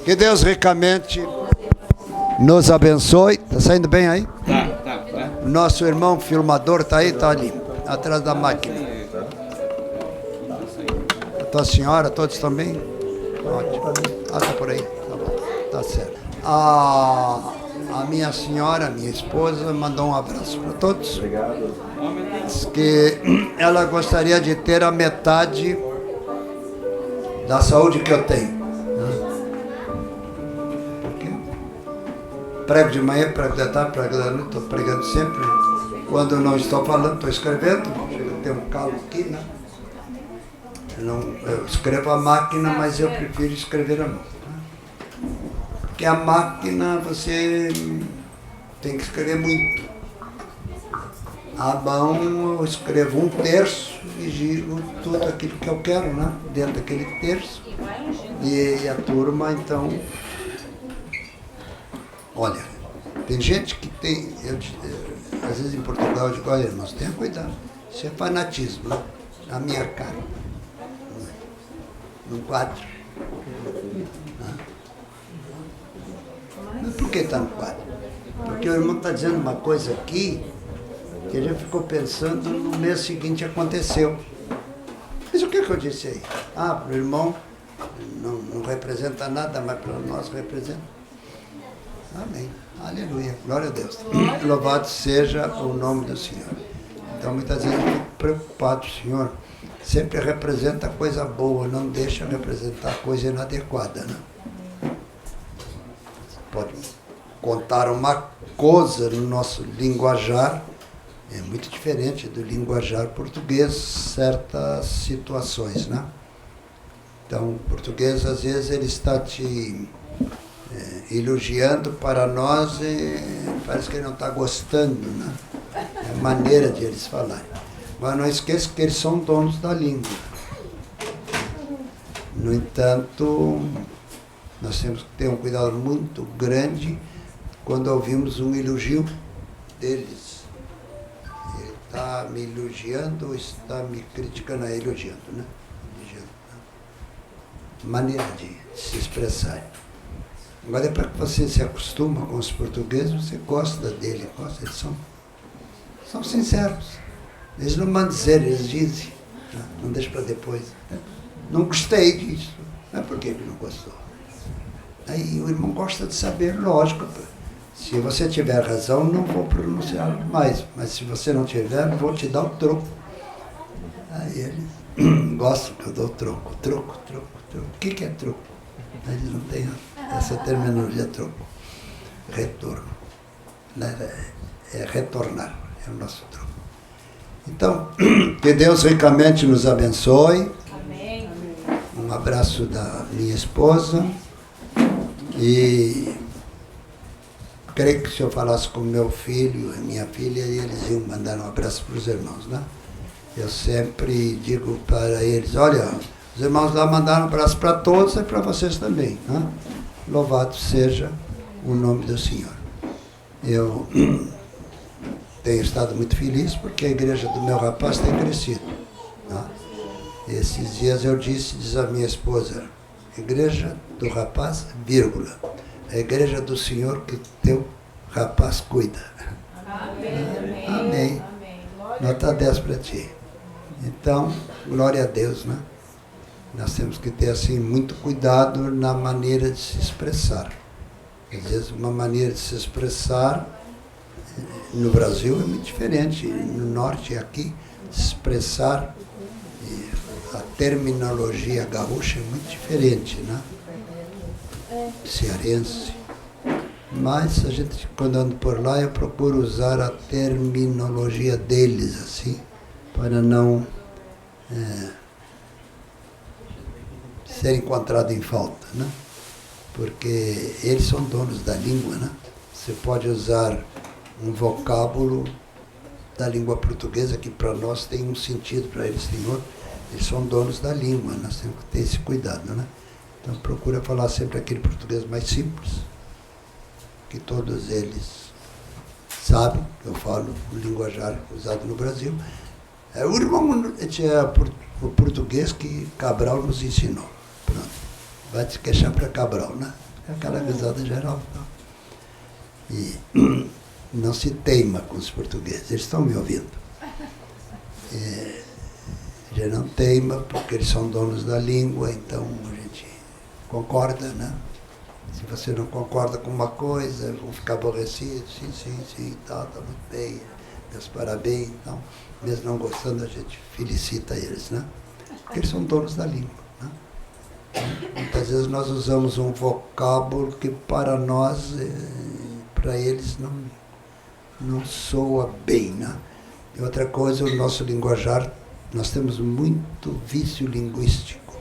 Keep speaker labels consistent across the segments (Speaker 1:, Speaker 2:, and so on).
Speaker 1: Que Deus ricamente nos abençoe. Está saindo bem aí?
Speaker 2: Tá.
Speaker 1: Nosso irmão filmador está aí, está ali, atrás da máquina. A tua senhora, todos estão bem? Ótimo. Ah, está por aí. Tá bom. Tá certo. A minha senhora, minha esposa, mandou um abraço para todos.
Speaker 3: Obrigado.
Speaker 1: Diz que ela gostaria de ter a metade da saúde que eu tenho. Prego de manhã, prego de tarde, prego da noite, estou pregando sempre. Quando não estou falando, estou escrevendo. Chega a ter um calo aqui, né? Eu escrevo a máquina, mas eu prefiro escrever a mão. Né? Porque a máquina você tem que escrever muito. A mão eu escrevo 1/3 e giro tudo aquilo que eu quero, né? Dentro daquele terço. E a turma, então... Olha, tem gente que tem, às vezes em Portugal eu digo, olha irmãos, tenha cuidado, isso é fanatismo, né? Na minha cara, num quadro. Né? Mas por que está no quadro? Porque o irmão está dizendo uma coisa aqui que a gente ficou pensando no mês seguinte aconteceu. Mas o que eu disse aí? Para o irmão não representa nada, mas para nós representa. Amém. Aleluia. Glória a Deus. Louvado seja o nome do Senhor. Então, muitas vezes eu fico preocupado, Senhor. Sempre representa coisa boa, não deixa representar coisa inadequada, né? Pode contar uma coisa no nosso linguajar, é muito diferente do linguajar português, certas situações, né? Então, o português, às vezes, ele está te... elogiando para nós, parece que ele não está gostando, né? É a maneira de eles falarem. Mas não esqueça que eles são donos da língua. No entanto, nós temos que ter um cuidado muito grande quando ouvimos um elogio deles. Ele está me elogiando ou está me criticando? Elogiando, né? Elogiando, né? Maneira de se expressar. Agora é para que você se acostuma com os portugueses, você gosta dele, eles são sinceros. Eles não mandam dizer, eles dizem, não deixa para depois. Não gostei disso. Mas por que ele não gostou? Aí o irmão gosta de saber, lógico. Se você tiver razão, não vou pronunciar mais, mas se você não tiver, vou te dar o troco. Aí eles gostam que eu dou troco. O que é troco? Eles não têm essa terminologia troco. Retorno. É retornar, é o nosso troco. Então, que Deus ricamente nos abençoe.
Speaker 4: Amém.
Speaker 1: Um abraço da minha esposa. E creio que se eu falasse com meu filho e minha filha, eles iam mandar um abraço para os irmãos, né? Eu sempre digo para eles, olha, os irmãos lá mandaram um abraço para todos e para vocês também, né? Louvado seja o nome do Senhor. Eu tenho estado muito feliz porque a igreja do meu rapaz tem crescido. Né? Esses dias eu diz a minha esposa, igreja do rapaz, vírgula, a igreja do Senhor que teu rapaz cuida.
Speaker 4: Amém.
Speaker 1: Amém. Nota 10 para ti. Então, glória a Deus, né? Nós temos que ter, assim, muito cuidado na maneira de se expressar. Às vezes, uma maneira de se expressar no Brasil é muito diferente. No norte e aqui, se expressar a terminologia gaúcha é muito diferente, né? Cearense. Mas a gente, quando ando por lá, eu procuro usar a terminologia deles, assim, para não ser encontrado em falta, né? Porque eles são donos da língua, né? Você pode usar um vocábulo da língua portuguesa que para nós tem um sentido, para eles tem outro. Eles são donos da língua, nós temos que ter esse cuidado, né? Então procura falar sempre aquele português mais simples, que todos eles sabem, eu falo o linguajar usado no Brasil. O português que Cabral nos ensinou. Pronto. Vai te queixar para Cabral, né? É aquela risada geral. Então. E não se teima com os portugueses, eles estão me ouvindo. Já não teima, porque eles são donos da língua, então a gente concorda, né? Se você não concorda com uma coisa, vão ficar aborrecidos, sim, tá muito bem, meus parabéns, então, mesmo não gostando, a gente felicita eles, né? Porque eles são donos da língua, né? Muitas vezes nós usamos um vocábulo que para nós, para eles não soa bem, né? E outra coisa, o nosso linguajar, nós temos muito vício linguístico.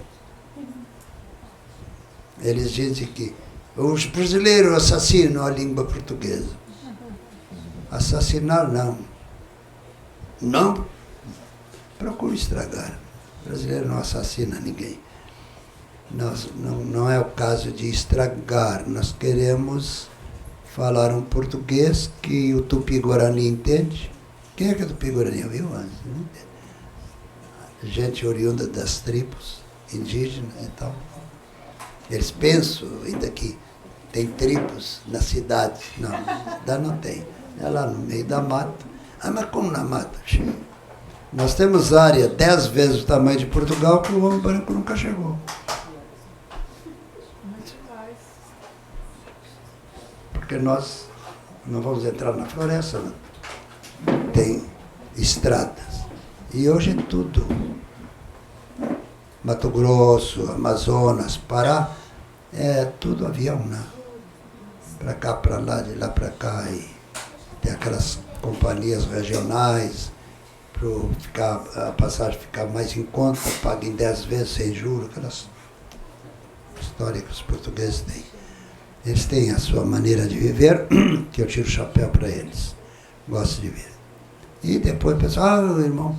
Speaker 1: Eles dizem que os brasileiros assassinam a língua portuguesa. Assassinar, não. Não procure estragar. O brasileiro não assassina ninguém. Não é o caso de estragar. Nós queremos falar um português que o Tupi-Guarani entende. Quem é que é Tupi-Guarani? Viu antes? Não entende. Gente oriunda das tribos indígenas e tal. Eles pensam ainda que tem tribos na cidade. Não, ainda não tem. É lá no meio da mata. Ah, mas como na mata? Nós temos área 10 vezes o tamanho de Portugal que o homem branco nunca chegou. Porque nós não vamos entrar na floresta, não. Tem estradas. E hoje é tudo. Mato Grosso, Amazonas, Pará, é tudo avião, né? Para cá, para lá, de lá para cá. E tem aquelas companhias regionais, para a passagem ficar mais em conta, paga em 10 vezes sem juros, aquelas histórias que os portugueses têm. Eles têm a sua maneira de viver, que eu tiro o chapéu para eles. Gosto de ver. E depois o pessoal, irmão,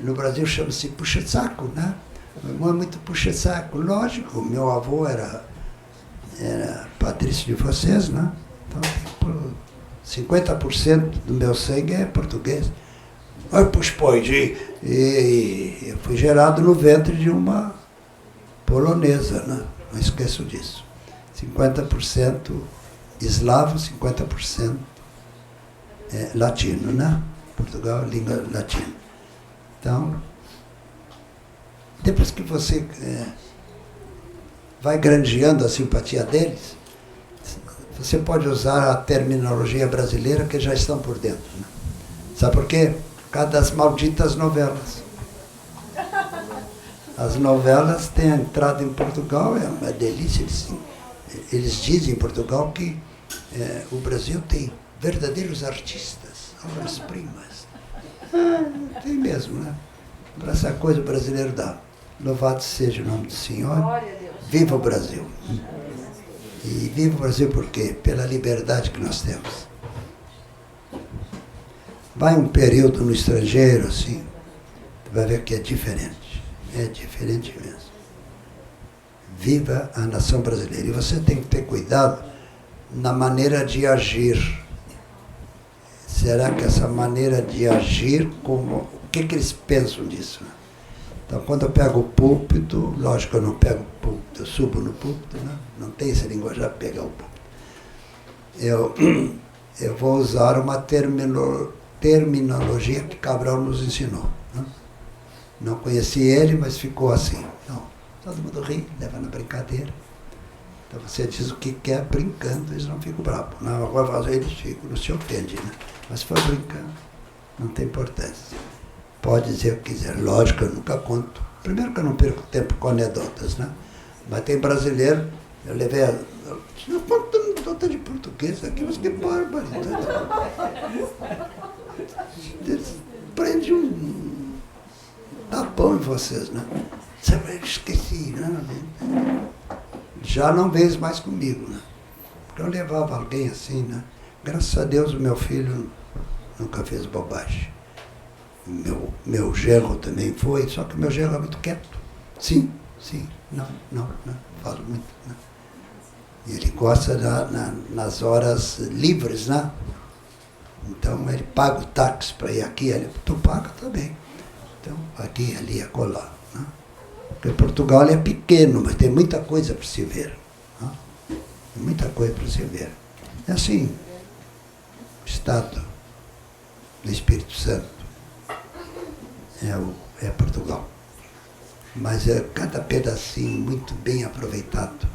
Speaker 1: no Brasil chama-se puxa-saco, né? Meu irmão é muito puxa-saco. Lógico, meu avô era patrício de vocês, né? Então, 50% do meu sangue é português. Mas, pois, e eu fui gerado no ventre de uma polonesa, né? Não esqueço disso. 50% eslavo, 50% latino, né? Portugal, língua latina. Então, depois que você vai granjeando a simpatia deles, você pode usar a terminologia brasileira que já estão por dentro. Né? Sabe por quê? Por causa das malditas novelas. As novelas têm entrado em Portugal, é uma delícia. Eles dizem em Portugal que o Brasil tem verdadeiros artistas, obras-primas. Tem mesmo, né? Para essa coisa o brasileiro dá. Louvado seja o nome do Senhor. Viva o Brasil. E viva o Brasil por quê? Pela liberdade que nós temos. Vai um período no estrangeiro, assim, vai ver que é diferente. É diferente mesmo. Viva a nação brasileira. E você tem que ter cuidado na maneira de agir. Será que essa maneira de agir, o que eles pensam disso? Né? Então, quando eu pego o púlpito, lógico que eu não pego o púlpito, eu subo no púlpito, né? Não tem esse linguajar para pegar o púlpito. Eu vou usar uma terminologia que Cabral nos ensinou. Né? Não conheci ele, mas ficou assim. Não, todo mundo ri, leva na brincadeira. Então você diz o que quer brincando, eles não ficam bravos. Não, agora fazer eles ficam, não se ofende, né? Mas se for brincando, não tem importância. Pode dizer o que quiser. Lógico, eu nunca conto Primeiro que eu não perco tempo com anedotas, né? Mas tem brasileiro, eu levei a... Não conta anedota de português aqui, mas que barbaridade. Eles prendem um tapão em vocês, né? Eu esqueci, né? Já não vês mais comigo, né? Porque eu levava alguém assim, né? Graças a Deus o meu filho nunca fez bobagem. Meu genro também foi, só que o meu genro é muito quieto. Sim, não, falo muito, né? E ele gosta nas horas livres, né? Então ele paga o táxi para ir aqui, tu paga também. Então, aqui, ali, acolá. Né? Porque Portugal é pequeno, mas tem muita coisa para se ver. Né? Tem muita coisa para se ver. É assim, o Estado do Espírito Santo é Portugal. Mas é cada pedacinho muito bem aproveitado.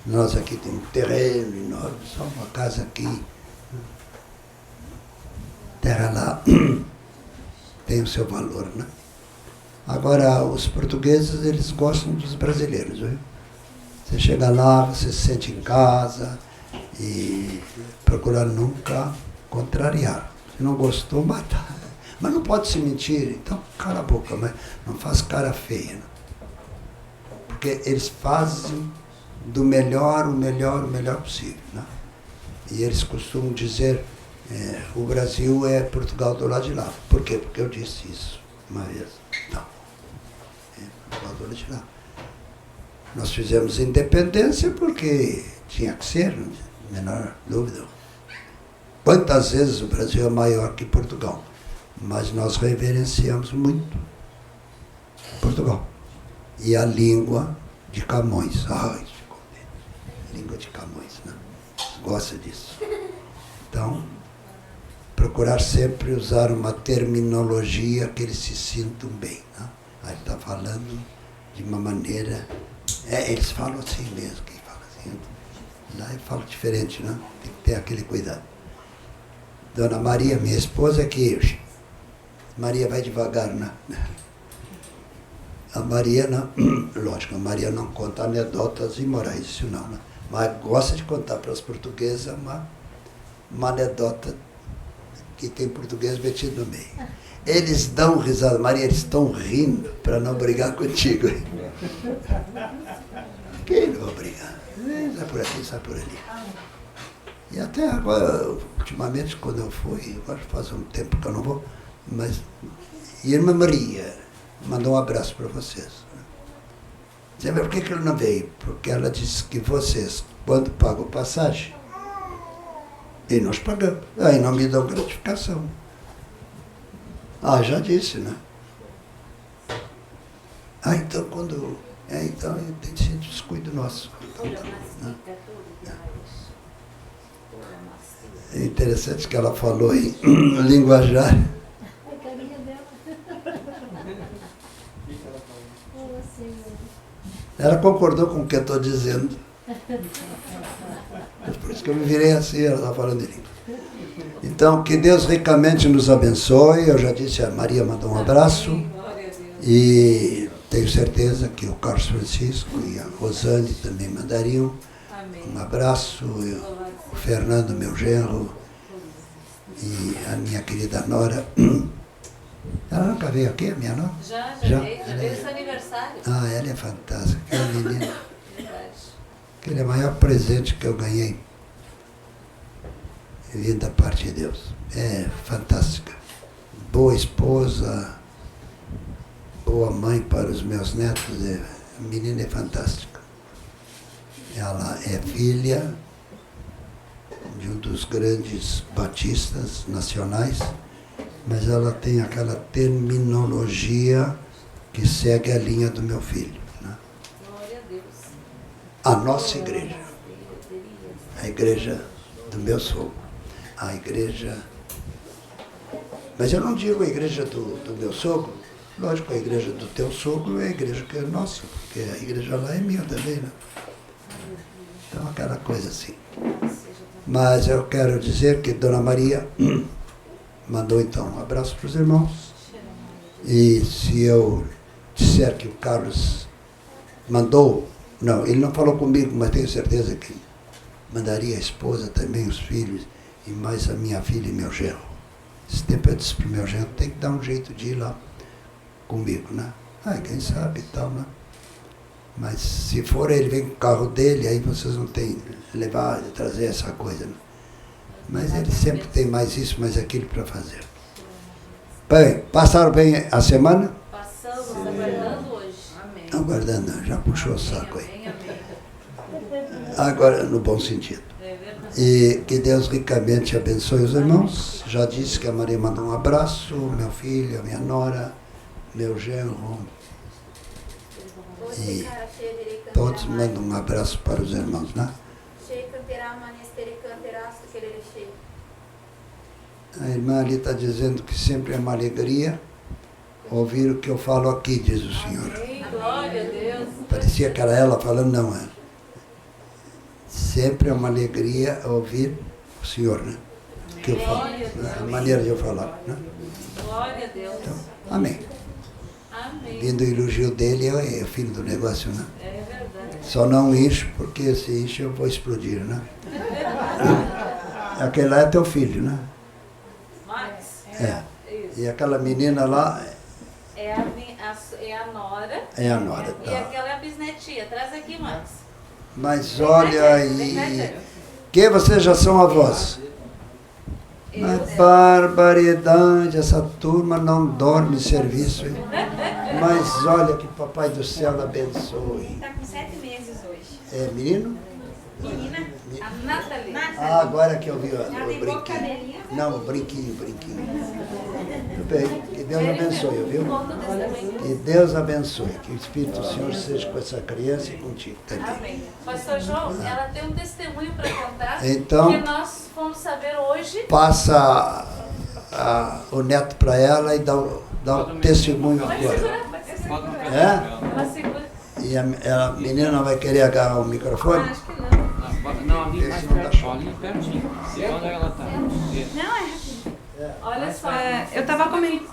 Speaker 1: Nós aqui temos um terreno enorme, só uma casa aqui. Terra lá tem o seu valor, né? Agora, os portugueses, eles gostam dos brasileiros, viu? Você chega lá, você se sente em casa e procura nunca contrariar. Se não gostou, mata. Mas não pode se mentir, então cala a boca, mas não faz cara feia. Né? Porque eles fazem do melhor, o melhor possível. Né? E eles costumam dizer, o Brasil é Portugal do lado de lá. Por quê? Porque eu disse isso uma vez. Não. É Portugal do lado de lá. Nós fizemos independência porque tinha que ser, menor dúvida. Quantas vezes o Brasil é maior que Portugal? Mas nós reverenciamos muito Portugal. E a língua de Camões. Ai, língua de Camões, né? Gosta disso. Então, procurar sempre usar uma terminologia que eles se sintam bem. Né? Aí está falando de uma maneira... eles falam assim mesmo, quem fala assim. Lá eu falo diferente, né? Tem que ter aquele cuidado. Dona Maria, minha esposa, que... Maria vai devagar, né? A Maria, não, lógico, a Maria não conta anedotas imorais, isso não, né? Mas gosta de contar para os portugueses uma anedota que tem português metido no meio. Eles dão risada, Maria, eles estão rindo para não brigar contigo. Quem não vai brigar? Sai por aqui, sai por ali. E até agora, ultimamente, quando eu fui, agora faz um tempo que eu não vou, mas Irmã Maria mandou um abraço para vocês. Você vê por que ele não veio? Porque ela disse que vocês, quando pagam passagem, e nós pagamos, aí não me dão gratificação. Ah, já disse, né? Ah, então quando... então tem que ser descuido nosso. Então, né? É interessante que ela falou em linguajar. Ela concordou com o que eu estou dizendo. Por isso que eu me virei assim, ela está falando de língua. Então, que Deus ricamente nos abençoe. Eu já disse, a Maria mandou um abraço. E tenho certeza que o Carlos Francisco e a Rosane também mandariam um abraço. O Fernando, meu genro, e a minha querida Nora. Ela nunca veio aqui, a minha nora?
Speaker 4: Já veio seu aniversário.
Speaker 1: Ah, ela é fantástica, aquela menina. Aquele é o maior presente que eu ganhei, vindo da parte de Deus. É fantástica. Boa esposa, boa mãe para os meus netos. A menina é fantástica. Ela é filha de um dos grandes batistas nacionais, mas ela tem aquela terminologia que segue a linha do meu filho. Né?
Speaker 4: Glória a Deus.
Speaker 1: A nossa igreja, a igreja do meu sogro, a igreja... Mas eu não digo a igreja do meu sogro, lógico, a igreja do teu sogro é a igreja que é nossa, porque a igreja lá é minha também, né? Então, aquela coisa assim. Mas eu quero dizer que Dona Maria mandou então um abraço para os irmãos. E se eu disser que o Carlos mandou, não, ele não falou comigo, mas tenho certeza que mandaria a esposa também, os filhos, e mais a minha filha e meu genro. Esse tempo eu disse para o meu genro, tem que dar um jeito de ir lá comigo, né? Quem sabe e tal, né? Mas se for ele vem com o carro dele, aí vocês não têm levar, trazer essa coisa, né? Mas ele sempre tem mais isso, mais aquilo para fazer. Bem, passaram bem a semana?
Speaker 4: Passamos, aguardando hoje. Amém.
Speaker 1: Aguardando, já puxou o saco aí.
Speaker 4: Amém, amém.
Speaker 1: Agora, no bom sentido.
Speaker 4: É verdade.
Speaker 1: E que Deus ricamente abençoe os irmãos. Já disse que a Maria mandou um abraço, meu filho, a minha nora, meu genro. E todos mandam um abraço para os irmãos, né? A irmã ali está dizendo que sempre é uma alegria ouvir o que eu falo aqui, diz o Senhor.
Speaker 4: Amém, glória a Deus.
Speaker 1: Parecia que era ela falando, não é. Sempre é uma alegria ouvir o Senhor, né? O que eu falo, né? A maneira de eu falar, né?
Speaker 4: Glória a Deus.
Speaker 1: Então, amém.
Speaker 4: Amém.
Speaker 1: Vindo o elogio dele, é o filho do negócio, né?
Speaker 4: É verdade.
Speaker 1: Só não encho, porque se enche eu vou explodir, né? Aquele lá é teu filho, né?
Speaker 4: Max?
Speaker 1: É.
Speaker 4: Isso.
Speaker 1: E aquela menina lá
Speaker 4: É a nora.
Speaker 1: é a nora,
Speaker 4: E
Speaker 1: tá?
Speaker 4: aquela é a bisnetinha. Traz aqui, Max.
Speaker 1: Mas olha aí, que vocês já são avós. Mas barbaridade, essa turma não dorme serviço, hein? Mas olha que papai do céu abençoe.
Speaker 2: Está com 7 meses hoje.
Speaker 1: É menino?
Speaker 2: Menina,
Speaker 4: A Nathalie.
Speaker 1: Ah, agora que eu vi
Speaker 2: ela
Speaker 1: o
Speaker 2: tem boca
Speaker 1: brinquinho.
Speaker 2: cabelinha.
Speaker 1: Não, brinquinho. Tudo bem, que Deus abençoe, viu? Que Deus abençoe, que o Espírito do Senhor seja com essa criança e contigo também.
Speaker 4: Amém. Pastor João, ela tem um testemunho para contar
Speaker 1: Então-
Speaker 4: que nós fomos saber hoje.
Speaker 1: Passa o neto para ela e dá o testemunho agora. É?
Speaker 4: Ela segura.
Speaker 1: E a menina vai querer agarrar o microfone?
Speaker 4: Acho que não.
Speaker 3: Não, ali
Speaker 1: Esse
Speaker 3: mais
Speaker 1: não tá
Speaker 3: perto,
Speaker 1: show.
Speaker 3: ali pertinho. E onde ela tá? Isso.
Speaker 2: Não, é rapidinho.
Speaker 4: Olha só.
Speaker 2: Eu tava comigo.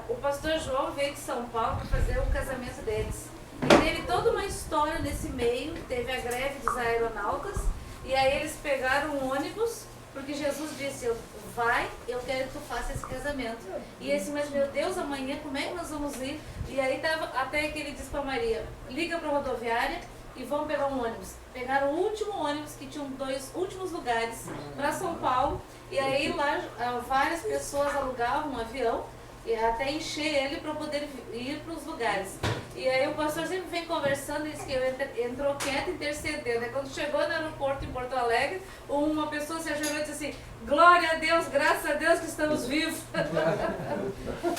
Speaker 4: O pastor João veio de São Paulo para fazer o casamento deles. E teve toda uma história nesse meio. Teve a greve dos aeronautas. E aí eles pegaram um ônibus, porque Jesus disse, vai, eu quero que tu faça esse casamento. E esse, mas meu Deus, amanhã como é que nós vamos ir? E aí tava, até que ele disse para Maria, liga para a rodoviária e vão pegar um ônibus. Pegaram o último ônibus, que tinham 2 últimos lugares para São Paulo. E aí lá várias pessoas alugavam um avião e até encher ele para poder ir para os lugares. E aí o pastor sempre vem conversando e disse que entrou quieto intercedendo. Aí quando chegou no aeroporto em Porto Alegre, uma pessoa se ajoelhou e disse assim, glória a Deus, graças a Deus que estamos vivos.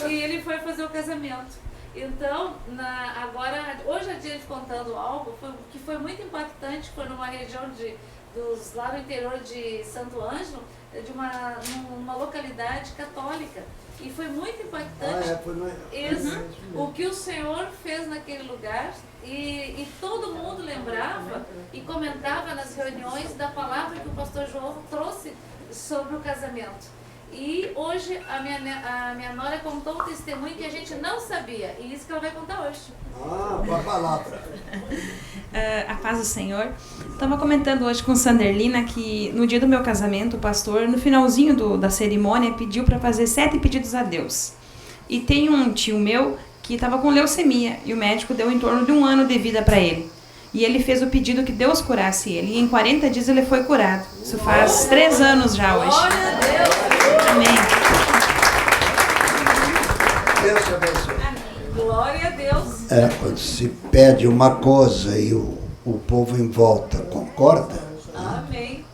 Speaker 4: E ele foi fazer o casamento. Então, agora, hoje a gente contando algo que foi muito impactante, foi numa região lá no interior de Santo Ângelo, numa localidade católica. E foi muito impactante o que o Senhor fez naquele lugar e todo mundo lembrava e comentava nas reuniões da palavra que o pastor João trouxe sobre o casamento. E hoje a minha nora contou um testemunho que a gente não sabia, e isso que ela vai contar hoje.
Speaker 1: Com a palavra.
Speaker 2: A paz do Senhor. Estava comentando hoje com Sanderlina que no dia do meu casamento, o pastor, no finalzinho da cerimônia, pediu para fazer 7 pedidos a Deus. E tem um tio meu que estava com leucemia e o médico deu em torno de 1 ano de vida para ele. E ele fez o pedido que Deus curasse ele. E em 40 dias ele foi curado. Isso faz 3 anos já hoje.
Speaker 4: Glória a Deus!
Speaker 2: Amém.
Speaker 1: Deus te abençoe.
Speaker 4: Glória a Deus!
Speaker 1: Quando se pede uma coisa e o povo em volta concorda,
Speaker 4: Amém!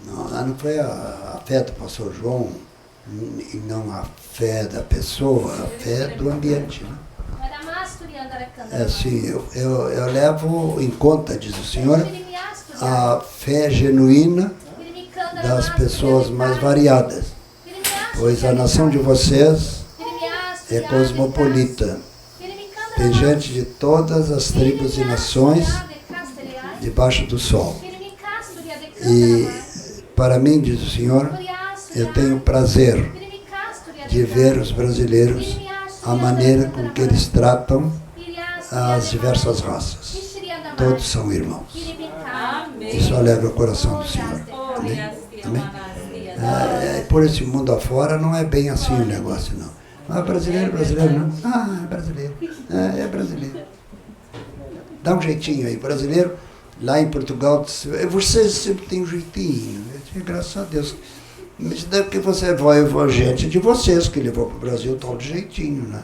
Speaker 1: não foi a fé do pastor João e não a fé da pessoa, a fé do ambiente, né? É assim, eu levo em conta, diz o Senhor, a fé genuína das pessoas mais variadas, pois a nação de vocês é cosmopolita. Tem gente de todas as tribos e nações debaixo do sol. E para mim, diz o Senhor, eu tenho prazer de ver os brasileiros a maneira com que eles tratam as diversas raças. Todos são irmãos. Isso alegra o coração do Senhor. Amém? Amém? Por esse mundo afora não é bem assim o negócio, não. Ah, brasileiro não. Ah, é brasileiro. É brasileiro. Dá um jeitinho aí, brasileiro. Lá em Portugal, você sempre tem um jeitinho. Graças a Deus. Mas daí que você vai, gente de vocês que levou para o Brasil tal de jeitinho, né?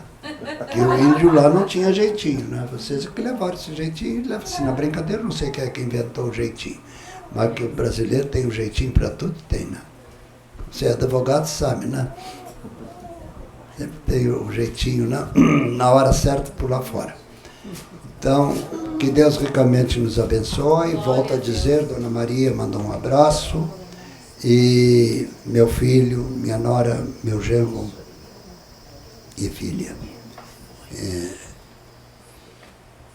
Speaker 1: Porque o índio lá não tinha jeitinho, né? Vocês que levaram esse jeitinho, assim, na brincadeira, não sei quem é que inventou o jeitinho. Mas que o brasileiro tem um jeitinho para tudo, tem, né? Você é advogado, sabe, né? Sempre tem o jeitinho, né? Na hora certa, por lá fora. Então, que Deus ricamente nos abençoe. Volto a dizer, Dona Maria mandou um abraço. E meu filho, minha nora, meu genro e filha.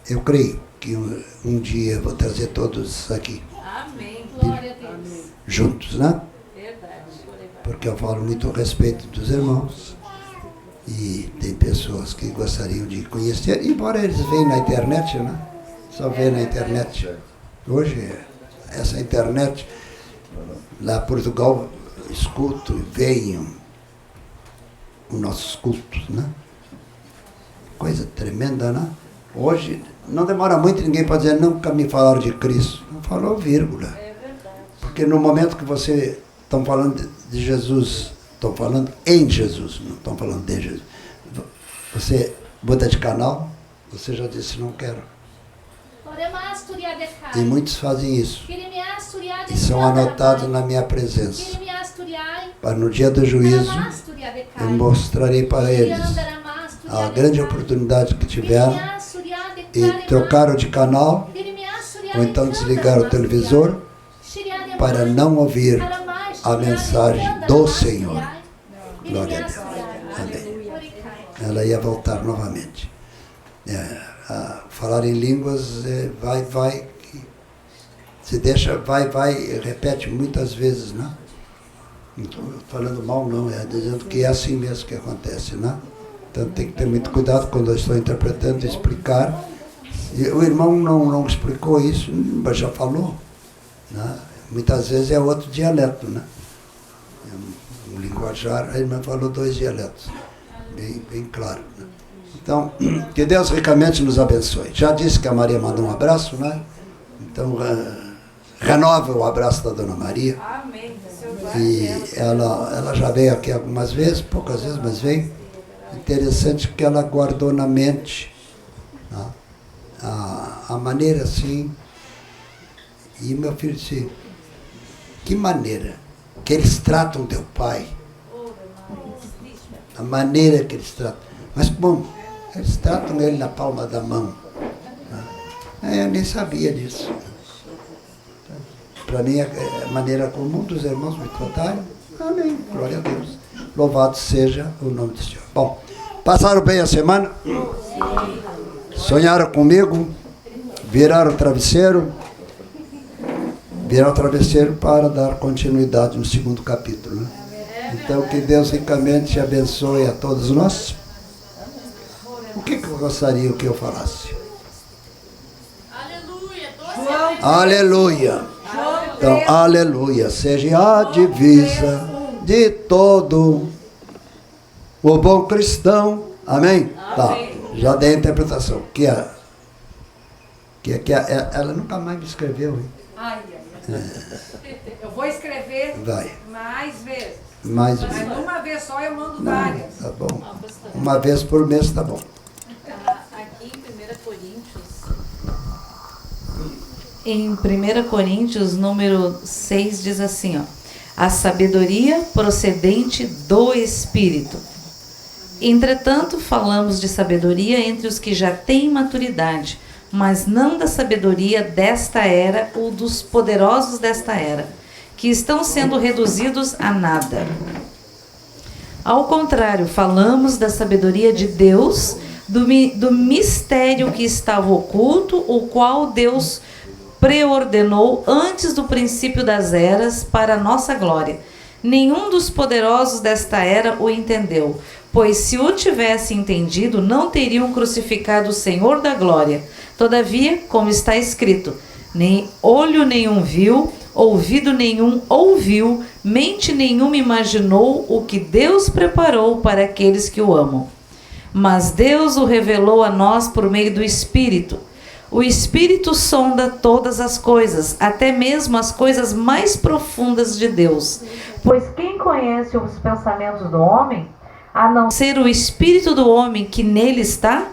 Speaker 1: Eu creio que um dia vou trazer todos aqui.
Speaker 4: Amém. Glória a Deus.
Speaker 1: Juntos, né?
Speaker 4: Verdade.
Speaker 1: Porque eu falo muito a respeito dos irmãos. E tem pessoas que gostariam de conhecer, embora eles venham na internet, né? Só vê na internet. Hoje, essa internet, lá em Portugal, escuto e venham os nossos cultos, né? Coisa tremenda, né? Hoje, não demora muito ninguém para dizer, nunca me falaram de Cristo. Não falou vírgula.
Speaker 4: É verdade.
Speaker 1: Porque no momento que você estão falando de Jesus, estão falando em Jesus, não estão falando de Jesus. Você muda de canal, você já disse, não quero. E muitos fazem isso. E são anotados na minha presença. Para no dia do juízo, eu mostrarei para eles a grande oportunidade que tiveram e trocaram de canal, ou então desligaram o televisor para não ouvir a mensagem do Senhor. Glória a Deus. Amém. Ela ia voltar novamente. Falar em línguas vai, se deixa, vai, repete muitas vezes, né? Não estou falando mal, não, é dizendo que é assim mesmo que acontece, né? Então tem que ter muito cuidado quando eu estou interpretando, explicar. E o irmão não explicou isso, mas já falou, né? Muitas vezes é outro dialeto, né? Um linguajar, a irmã falou 2 dialetos, bem claro, né? Então, que Deus ricamente nos abençoe. Já disse que a Maria mandou um abraço, né? Então, renova o abraço da Dona Maria.
Speaker 4: Amém.
Speaker 1: E ela já veio aqui algumas vezes, poucas vezes, mas veio. Interessante que ela guardou na mente, né? A maneira assim. E meu filho disse, que maneira que eles tratam teu pai. A maneira que eles tratam. Mas como? Eles tratam ele na palma da mão. Eu nem sabia disso. Para mim é a maneira comum dos irmãos me tratarem. Amém. Glória a Deus. Louvado seja o nome do Senhor. Bom, passaram bem a semana? Sonharam comigo? Viraram o travesseiro? Viraram o travesseiro para dar continuidade no 2º capítulo, né? Então que Deus ricamente abençoe a todos nós. O que eu gostaria que eu falasse?
Speaker 4: Aleluia.
Speaker 1: Aleluia. Então, aleluia. Seja a divisa de todo o bom cristão. Amém? Tá. Já dei a interpretação. Ela nunca mais me escreveu, hein?
Speaker 5: Eu vou escrever
Speaker 1: Vai.
Speaker 5: mais vezes.
Speaker 1: Mas
Speaker 5: Uma vez só eu mando várias.
Speaker 1: tá bom. Uma vez por mês tá bom.
Speaker 4: Aqui em 1 Coríntios.
Speaker 6: Em 1 Coríntios, número 6, diz assim, ó, a sabedoria procedente do Espírito. Entretanto, falamos de sabedoria entre os que já têm maturidade, mas não da sabedoria desta era ou dos poderosos desta era, que estão sendo reduzidos a nada. Ao contrário, falamos da sabedoria de Deus, do mistério que estava oculto, o qual Deus preordenou antes do princípio das eras para a nossa glória, Nenhum dos poderosos desta era o entendeu, pois se o tivesse entendido, não teriam crucificado o Senhor da glória. Todavia, como está escrito, nem olho nenhum viu, ouvido nenhum ouviu, mente nenhuma imaginou o que Deus preparou para aqueles que o amam. Mas Deus o revelou a nós por meio do Espírito. O Espírito sonda todas as coisas, até mesmo as coisas mais profundas de Deus. Pois quem conhece os pensamentos do homem, a não ser o Espírito do homem que nele está?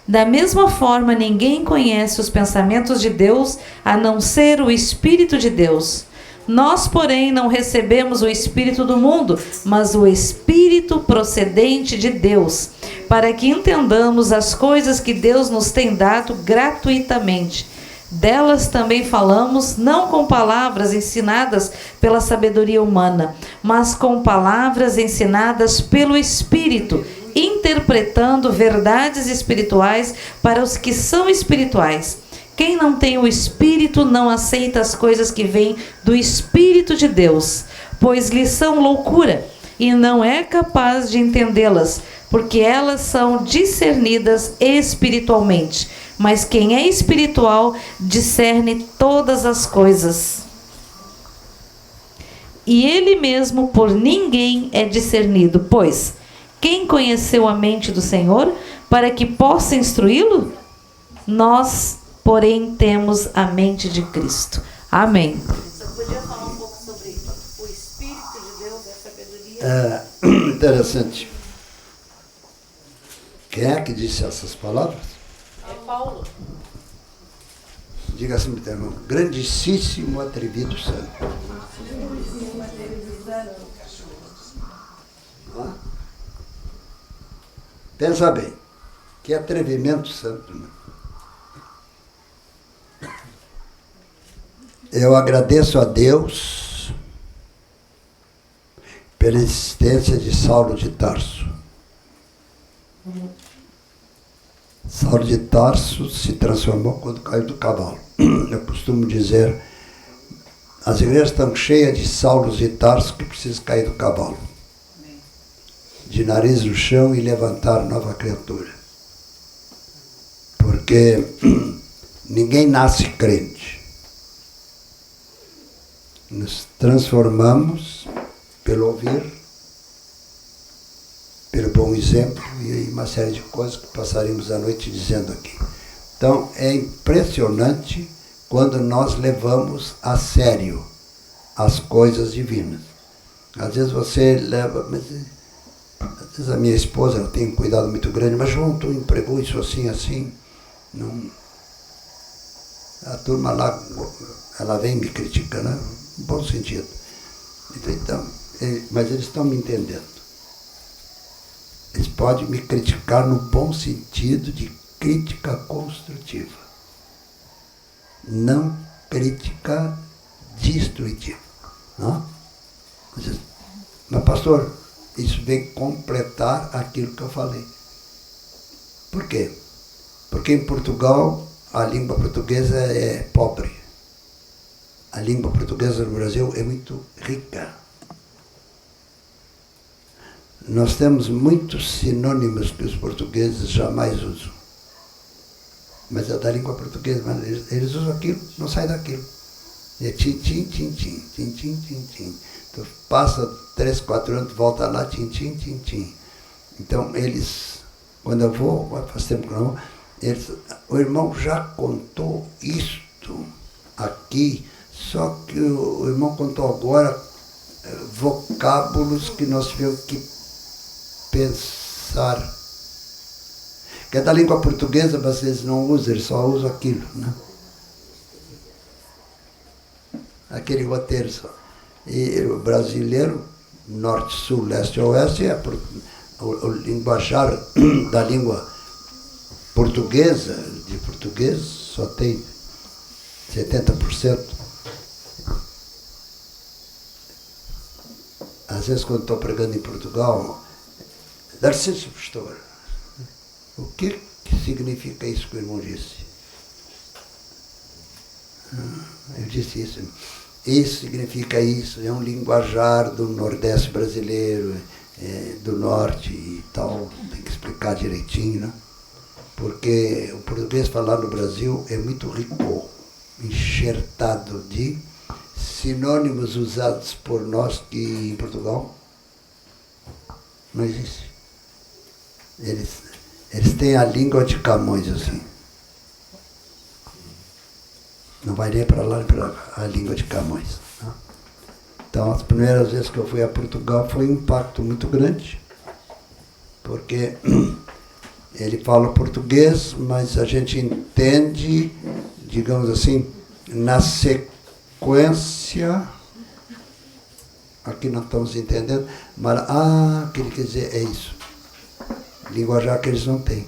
Speaker 6: Da mesma forma, ninguém conhece os pensamentos de Deus, a não ser o Espírito de Deus. Nós, porém, não recebemos o Espírito do mundo, mas o Espírito procedente de Deus, para que entendamos as coisas que Deus nos tem dado gratuitamente. Delas também falamos, não com palavras ensinadas pela sabedoria humana, mas com palavras ensinadas pelo Espírito, interpretando verdades espirituais para os que são espirituais. Quem não tem o Espírito não aceita as coisas que vêm do Espírito de Deus, pois lhes são loucura, e não é capaz de entendê-las, porque elas são discernidas espiritualmente. Mas quem é espiritual discerne todas as coisas. E ele mesmo por ninguém é discernido, pois quem conheceu a mente do Senhor para que possa instruí-lo? Nós, porém, temos a mente de Cristo. Amém. Você podia falar um pouco sobre o Espírito de Deus, a sabedoria?
Speaker 1: Interessante. Quem é que disse essas palavras?
Speaker 6: É Paulo.
Speaker 1: Diga assim, meu irmão, grandíssimo atrevido santo. Pensa bem, que atrevimento santo, né? Eu agradeço a Deus pela existência de Saulo de Tarso. Saulo de Tarso se transformou quando caiu do cavalo. Eu costumo dizer, as igrejas estão cheias de Saulos de Tarso que precisam cair do cavalo, de nariz no chão e levantar nova criatura. Porque ninguém nasce crente. Nos transformamos pelo ouvir, pelo bom exemplo e uma série de coisas que passaremos a noite dizendo aqui. Então, é impressionante quando nós levamos a sério as coisas divinas. Às vezes você leva... Mas, às vezes a minha esposa ela tem um cuidado muito grande, mas João, tu empregou isso assim. Não... A turma lá, ela vem me criticando, né? No bom sentido. Então, mas eles estão me entendendo. Eles podem me criticar no bom sentido de crítica construtiva. Não crítica destrutiva. Não? Mas pastor, isso vem completar aquilo que eu falei. Por quê? Porque em Portugal a língua portuguesa é pobre. A língua portuguesa no Brasil é muito rica. Nós temos muitos sinônimos que os portugueses jamais usam. Mas é da língua portuguesa, mas eles usam aquilo, não sai daquilo. É tim-tim, tim-tim, tim-tim, tim-tim. Então passa 3, 4 anos, volta lá, tim-tim, tim-tim. Então eles, quando eu vou, faz tempo que não vou, o irmão já contou isto aqui, só que o irmão contou agora vocábulos que nós tivemos que pensar. Que é da língua portuguesa, mas eles não usam, eles só usam aquilo, né? Aquele roteiro só. E o brasileiro, norte, sul, leste, oeste, o linguajar da língua portuguesa, de português, só tem 70%. Às vezes, quando estou pregando em Portugal, dá licença, pastor. O que significa isso que o irmão disse? Eu disse isso. isso significa isso, é um linguajar do Nordeste brasileiro, do Norte e tal, tem que explicar direitinho, né? Porque o português falado no Brasil é muito rico, enxertado de sinônimos usados por nós que em Portugal não existe. Eles têm a língua de Camões, assim. Não vai nem para lá nem para a língua de Camões. Né? Então, as primeiras vezes que eu fui a Portugal foi um impacto muito grande, porque ele fala português, mas a gente entende, digamos assim, na sequência. Aqui não estamos entendendo, mas o que ele quer dizer é isso. Linguajar que eles não têm.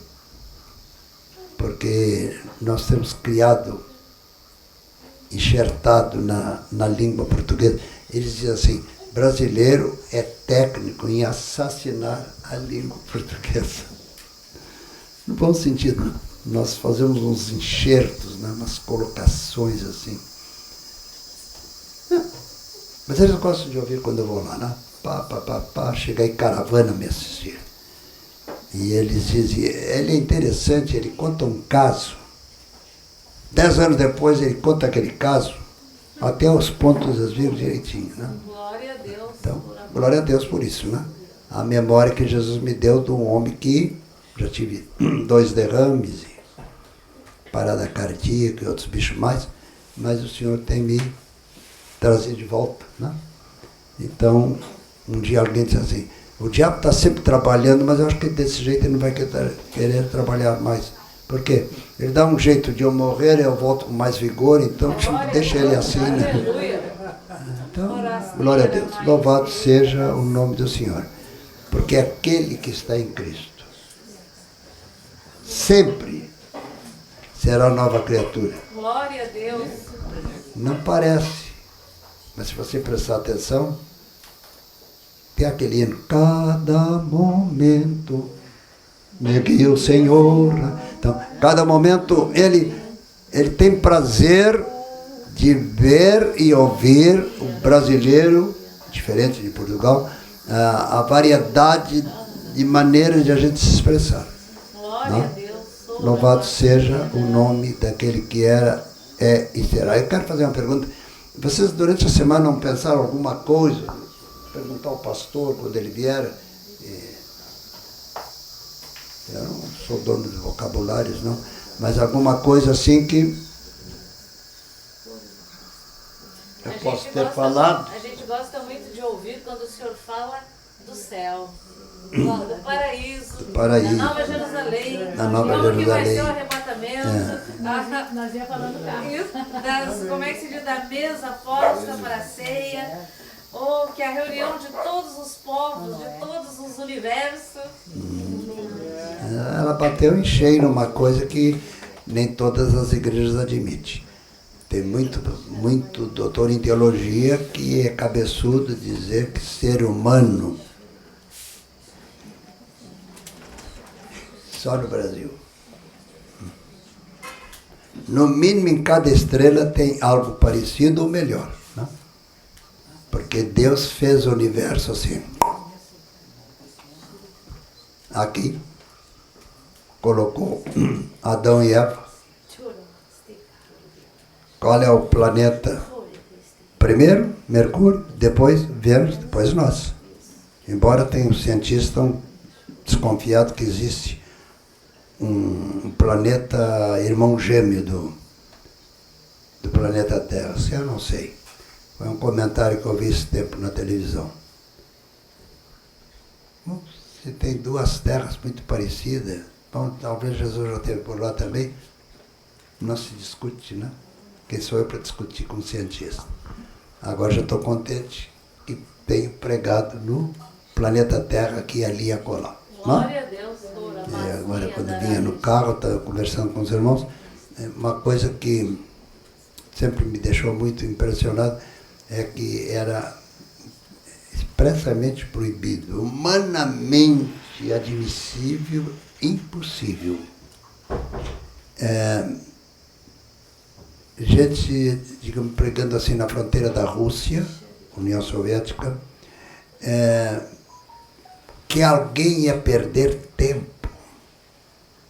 Speaker 1: Porque nós temos criado, enxertado na língua portuguesa. Eles dizem assim, brasileiro é técnico em assassinar a língua portuguesa. No bom sentido, nós fazemos uns enxertos, né, umas colocações assim. Mas eles gostam de ouvir quando eu vou lá, né? Chegar em caravana me assistir. E eles dizem, ele é interessante, ele conta um caso. 10 anos depois ele conta aquele caso, até os pontos das vírgulas direitinho, né?
Speaker 4: Glória a Deus.
Speaker 1: Então, glória a Deus por isso, né? A memória que Jesus me deu de um homem que já tive 2 derrames, e parada cardíaca e outros bichos mais, mas o Senhor tem me trazido de volta, né? Então, um dia alguém disse assim, o diabo está sempre trabalhando, mas eu acho que desse jeito ele não vai querer trabalhar mais. Por quê? Ele dá um jeito de eu morrer, eu volto com mais vigor, então deixa ele assim, né? Então, glória a Deus. Louvado seja o nome do Senhor. Porque aquele que está em Cristo sempre será nova criatura.
Speaker 4: Glória a Deus.
Speaker 1: Não parece, mas se você prestar atenção, tem aquele hino, cada momento me guia o Senhor. Então, cada momento ele tem prazer de ver e ouvir o brasileiro, diferente de Portugal, a variedade de maneiras de a gente se expressar.
Speaker 4: Glória a Deus.
Speaker 1: Louvado seja o nome daquele que era, é e será. Eu quero fazer uma pergunta. Vocês durante a semana não pensaram alguma coisa? Perguntar ao pastor quando ele vier. Eu não sou dono de vocabulários, não, mas alguma coisa assim que eu posso ter falado.
Speaker 4: A gente gosta muito de ouvir quando o senhor fala do céu, do paraíso, da Nova Jerusalém,
Speaker 1: da Nova
Speaker 4: como que vai
Speaker 1: Jerusalém.
Speaker 4: ser o arrebatamento, nós ia falando isso, como é que se diz, da mesa posta para a ceia, ou que a reunião de todos os povos, de todos os universos.
Speaker 1: Ela bateu em cheio numa coisa que nem todas as igrejas admitem. Tem muito doutor em teologia que é cabeçudo dizer que ser humano só no Brasil. No mínimo em cada estrela tem algo parecido ou melhor, né? Porque Deus fez o universo assim. Aqui colocou Adão e Eva. Qual é o planeta? Primeiro, Mercúrio, depois Vênus, depois nós. Embora tenham cientistas desconfiados que existe um planeta irmão gêmeo do planeta Terra. Se eu não sei. Foi um comentário que eu vi esse tempo na televisão. Bom, se tem 2 terras muito parecidas, bom, talvez Jesus já esteve por lá também, não se discute, né? Quem sou eu para discutir com um cientista? Agora já estou contente que tenho pregado no planeta Terra, aqui, ali e acolá.
Speaker 4: Glória a Deus,
Speaker 1: e agora, quando vinha no carro, estava conversando com os irmãos, uma coisa que sempre me deixou muito impressionado é que era expressamente proibido, humanamente admissível, impossível. gente, digamos, pregando assim na fronteira da Rússia, União Soviética, que alguém ia perder tempo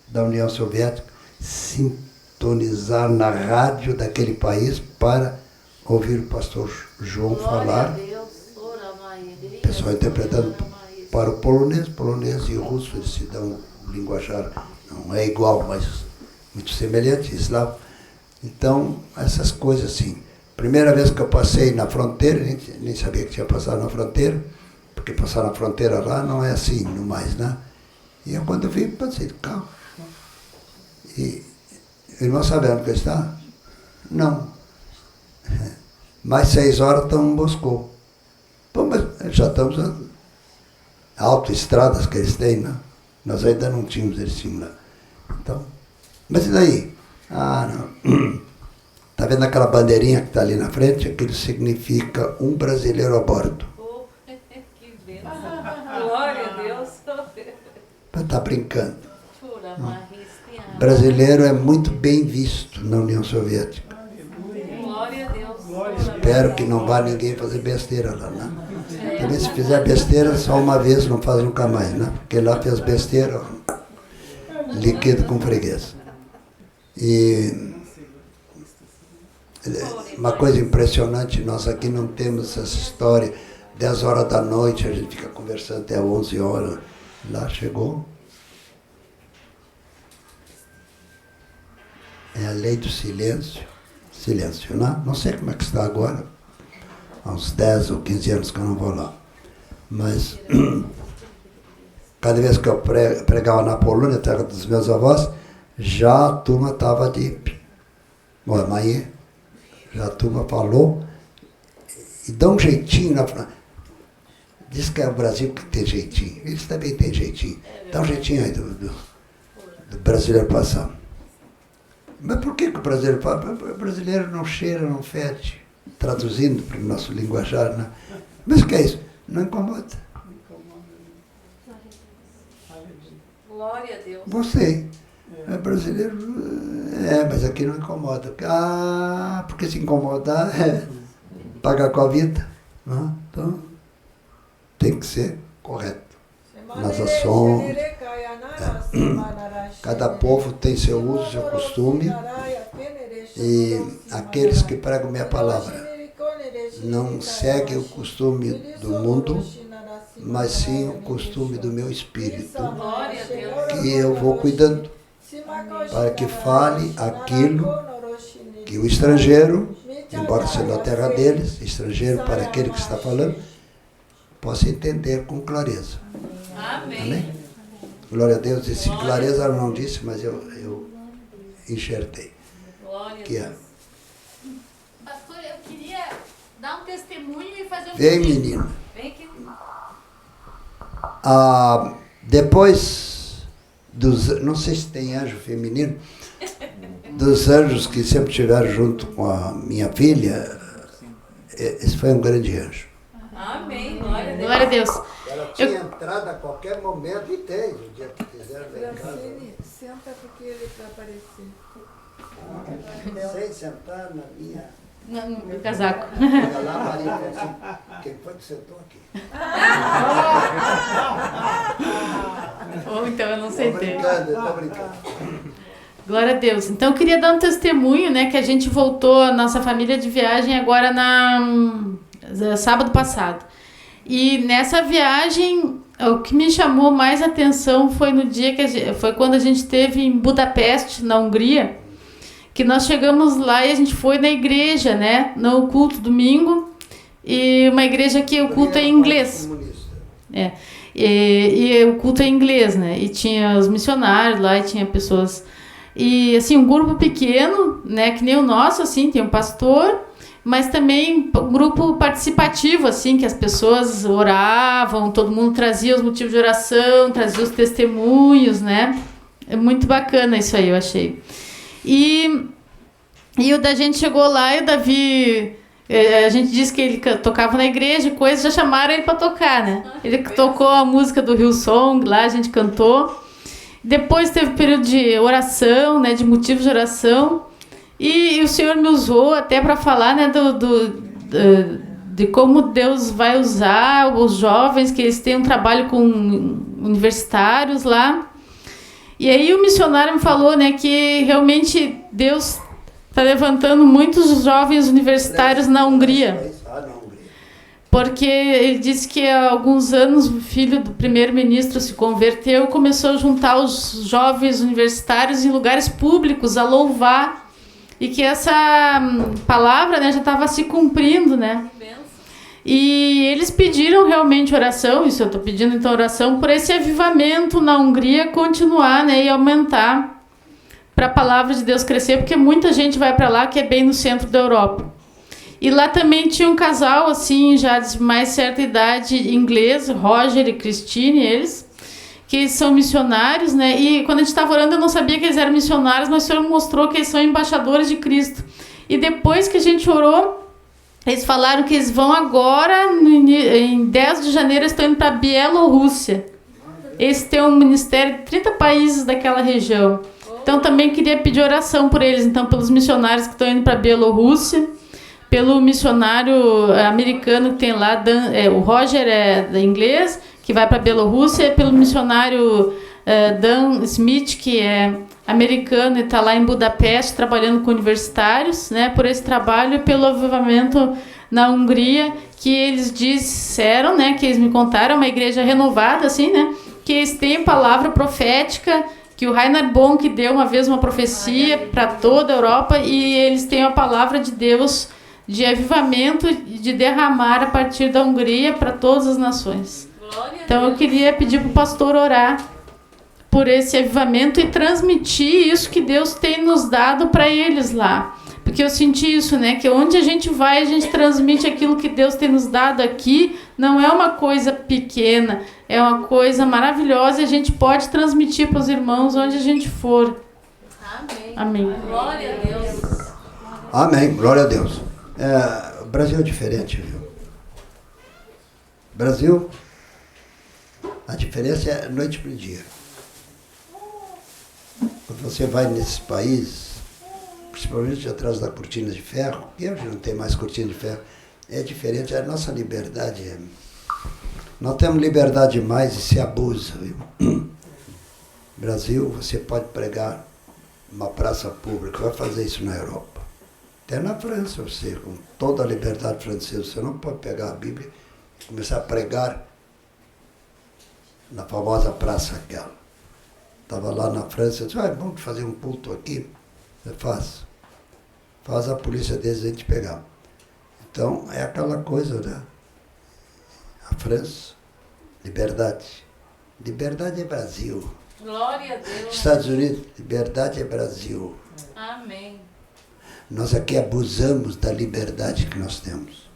Speaker 1: da União Soviética sintonizar na rádio daquele país para ouvir o pastor João falar. O pessoal interpretando para o polonês e o russo, eles se dão um linguajar, não é igual, mas muito semelhante, eslavo. Então, essas coisas assim. Primeira vez que eu passei na fronteira, nem sabia que tinha passado na fronteira, porque passar na fronteira lá não é assim, no mais, né? E eu, quando vi, passei de carro. E o irmão sabendo que está? Não. Mais 6 horas estamos em Moscou. Bom, mas já estamos na autoestradas que eles têm, né? Nós ainda não tínhamos, eles tinham lá. Então, mas e daí? Ah, não. Está vendo aquela bandeirinha que está ali na frente? Aquilo significa um brasileiro a bordo.
Speaker 4: Que bênção. Glória a Deus.
Speaker 1: Para estar brincando. Brasileiro é muito bem visto na União Soviética.
Speaker 4: Glória a Deus.
Speaker 1: Espero que não vá ninguém fazer besteira lá, né? Também se fizer besteira, só uma vez, não faz nunca mais, né? Porque lá fez besteira, líquido com freguês. E uma coisa impressionante, nós aqui não temos essa história, 10 horas da noite, a gente fica conversando até 11 horas. Lá chegou. É a lei do silêncio. Silêncio, né? Não sei como é que está agora. Há uns 10 ou 15 anos que eu não vou lá. Mas, cada vez que eu pregava na Polônia, terra dos meus avós, já a turma estava de... Bom, amanhã, já a turma falou e dá um jeitinho na frente. Diz que é o Brasil que tem jeitinho. Eles também têm jeitinho. Dá um jeitinho aí do brasileiro passar. Mas por que o brasileiro fala? O brasileiro não cheira, não fede. Traduzindo para o nosso linguajar, né? Mas o que é isso? Não incomoda.
Speaker 4: Glória a Deus.
Speaker 1: Gostei. É brasileiro, mas aqui não incomoda. Ah, porque se incomodar pagar com a vida. Né? Então, tem que ser correto. Nas ações. Cada povo tem seu uso, seu costume. E aqueles que pregam minha palavra não seguem o costume do mundo, mas sim o costume do meu espírito, que eu vou cuidando, para que fale aquilo que o estrangeiro, embora seja a terra deles, estrangeiro para aquele que está falando, possa entender com clareza. Amém? Glória a Deus. Esse clareza ela não disse, mas eu enxertei. Que é.
Speaker 4: Pastor, eu queria dar um testemunho e fazer um
Speaker 1: Vem,
Speaker 4: pedido.
Speaker 1: menina.
Speaker 4: Vem aqui.
Speaker 1: Depois dos... Não sei se tem anjo feminino. Dos anjos que sempre estiveram junto com a minha filha, esse foi um grande anjo.
Speaker 4: Amém. Glória a Deus.
Speaker 6: Glória a Deus.
Speaker 1: Ela tinha entrado a qualquer momento e tem, o dia que quiser lá em casa.
Speaker 5: Senta porque ele vai aparecer.
Speaker 1: Sem sentar na minha...
Speaker 6: No casaco.
Speaker 1: Chega lá, Maria, assim, quem foi que sentou aqui?
Speaker 6: Ou então eu não
Speaker 1: Tô
Speaker 6: sei.
Speaker 1: brincando, eu tô brincando.
Speaker 6: Glória a Deus. Então eu queria dar um testemunho, né, que a gente voltou, a nossa família de viagem agora sábado passado. E nessa viagem, o que me chamou mais atenção foi no dia foi quando a gente esteve em Budapeste, na Hungria, que nós chegamos lá e a gente foi na igreja, né, no culto domingo, e uma igreja que o culto é em inglês. E o culto é em inglês, né, e tinha os missionários lá, e tinha pessoas, e assim, um grupo pequeno, né, que nem o nosso, assim, tem um pastor, mas também um grupo participativo, assim, que as pessoas oravam, todo mundo trazia os motivos de oração, trazia os testemunhos, né? É muito bacana isso aí, eu achei. E o da gente chegou lá e o Davi, a gente disse que ele tocava na igreja e coisas, já chamaram ele para tocar, né? Ele tocou a música do Hillsong, lá a gente cantou. Depois teve período de oração, né, de motivos de oração.
Speaker 7: E o Senhor me usou até para falar, né, de como Deus vai usar os jovens, que eles têm um trabalho com universitários lá. E aí o missionário me falou, né, que realmente Deus está levantando muitos jovens universitários na Hungria. Porque ele disse que há alguns anos o filho do primeiro-ministro se converteu e começou a juntar os jovens universitários em lugares públicos a louvar. E que essa palavra, né, já estava se cumprindo, né? E eles pediram realmente oração, isso eu estou pedindo então oração, por esse avivamento na Hungria continuar, né, e aumentar, para a palavra de Deus crescer, porque muita gente vai para lá, que é bem no centro da Europa. E lá também tinha um casal, assim, já de mais certa idade, inglês, Roger e Christine, eles, que são missionários, né? E quando a gente estava orando, eu não sabia que eles eram missionários, mas o Senhor mostrou que eles são embaixadores de Cristo. E depois que a gente orou, eles falaram que eles vão agora, em 10 de janeiro, eles estão indo para a Bielorrússia. Eles têm um ministério de 30 países daquela região. Então também queria pedir oração por eles, então pelos missionários que estão indo para a Bielorrússia, pelo missionário americano que tem lá, o Roger é inglês, que vai para a Bielorrússia, pelo missionário Dan Smith, que é americano e está lá em Budapeste trabalhando com universitários, né, por esse trabalho e pelo avivamento na Hungria, que eles disseram, né, que eles me contaram, uma igreja renovada, assim, né, que eles têm palavra profética, que o Reinhard Bonk deu uma vez uma profecia para toda a Europa e eles têm a palavra de Deus de avivamento e de derramar a partir da Hungria para todas as nações. Então eu queria pedir para o pastor orar por esse avivamento e transmitir isso que Deus tem nos dado para eles lá. Porque eu senti isso, né? Que onde a gente vai, a gente transmite aquilo que Deus tem nos dado aqui. Não é uma coisa pequena, é uma coisa maravilhosa e a gente pode transmitir para os irmãos onde a gente for.
Speaker 4: Amém.
Speaker 7: Amém.
Speaker 4: Glória a Deus.
Speaker 1: Amém, glória a Deus. O Brasil é diferente, viu? Brasil, a diferença é noite para o dia. Quando você vai nesses países, principalmente atrás da cortina de ferro, e hoje não tem mais cortina de ferro, é diferente, a nossa liberdade nós temos liberdade demais e se abusa, viu? Brasil, você pode pregar uma praça pública, vai fazer isso na Europa. Até na França, você, com toda a liberdade francesa, você não pode pegar a Bíblia e começar a pregar na famosa praça aquela. Estava lá na França, eu disse, vamos fazer um culto aqui. Faz a polícia deles a gente pegar. Então, é aquela coisa, né? A França, liberdade. Liberdade é Brasil.
Speaker 4: Glória a Deus.
Speaker 1: Estados Unidos, liberdade é Brasil.
Speaker 4: Amém.
Speaker 1: Nós aqui abusamos da liberdade que nós temos.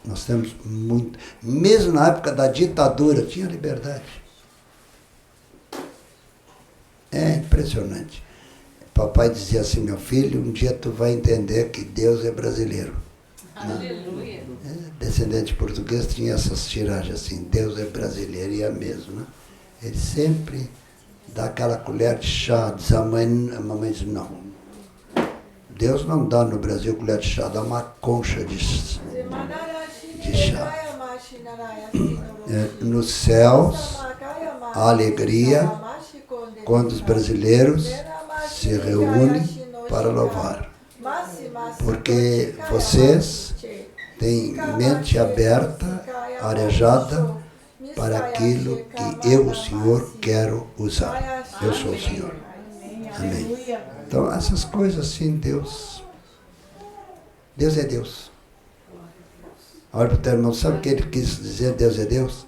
Speaker 1: Nós temos muito. Mesmo na época da ditadura, tinha liberdade. É impressionante. Papai dizia assim, meu filho, um dia tu vai entender que Deus é brasileiro.
Speaker 4: Aleluia.
Speaker 1: Né? Descendente português tinha essas tiragens assim, Deus é brasileiro, e é mesmo, né? Ele sempre dá aquela colher de chá, diz a mamãe diz, não. Deus não dá no Brasil colher de chá, dá uma concha de chá. Nos céus, a alegria quando os brasileiros se reúnem para louvar. Porque vocês têm mente aberta, arejada, para aquilo que eu, o Senhor, quero usar. Eu sou o Senhor. Amém. Então, essas coisas assim, Deus é Deus. Olha para o teu irmão, sabe o que ele quis dizer, Deus é Deus?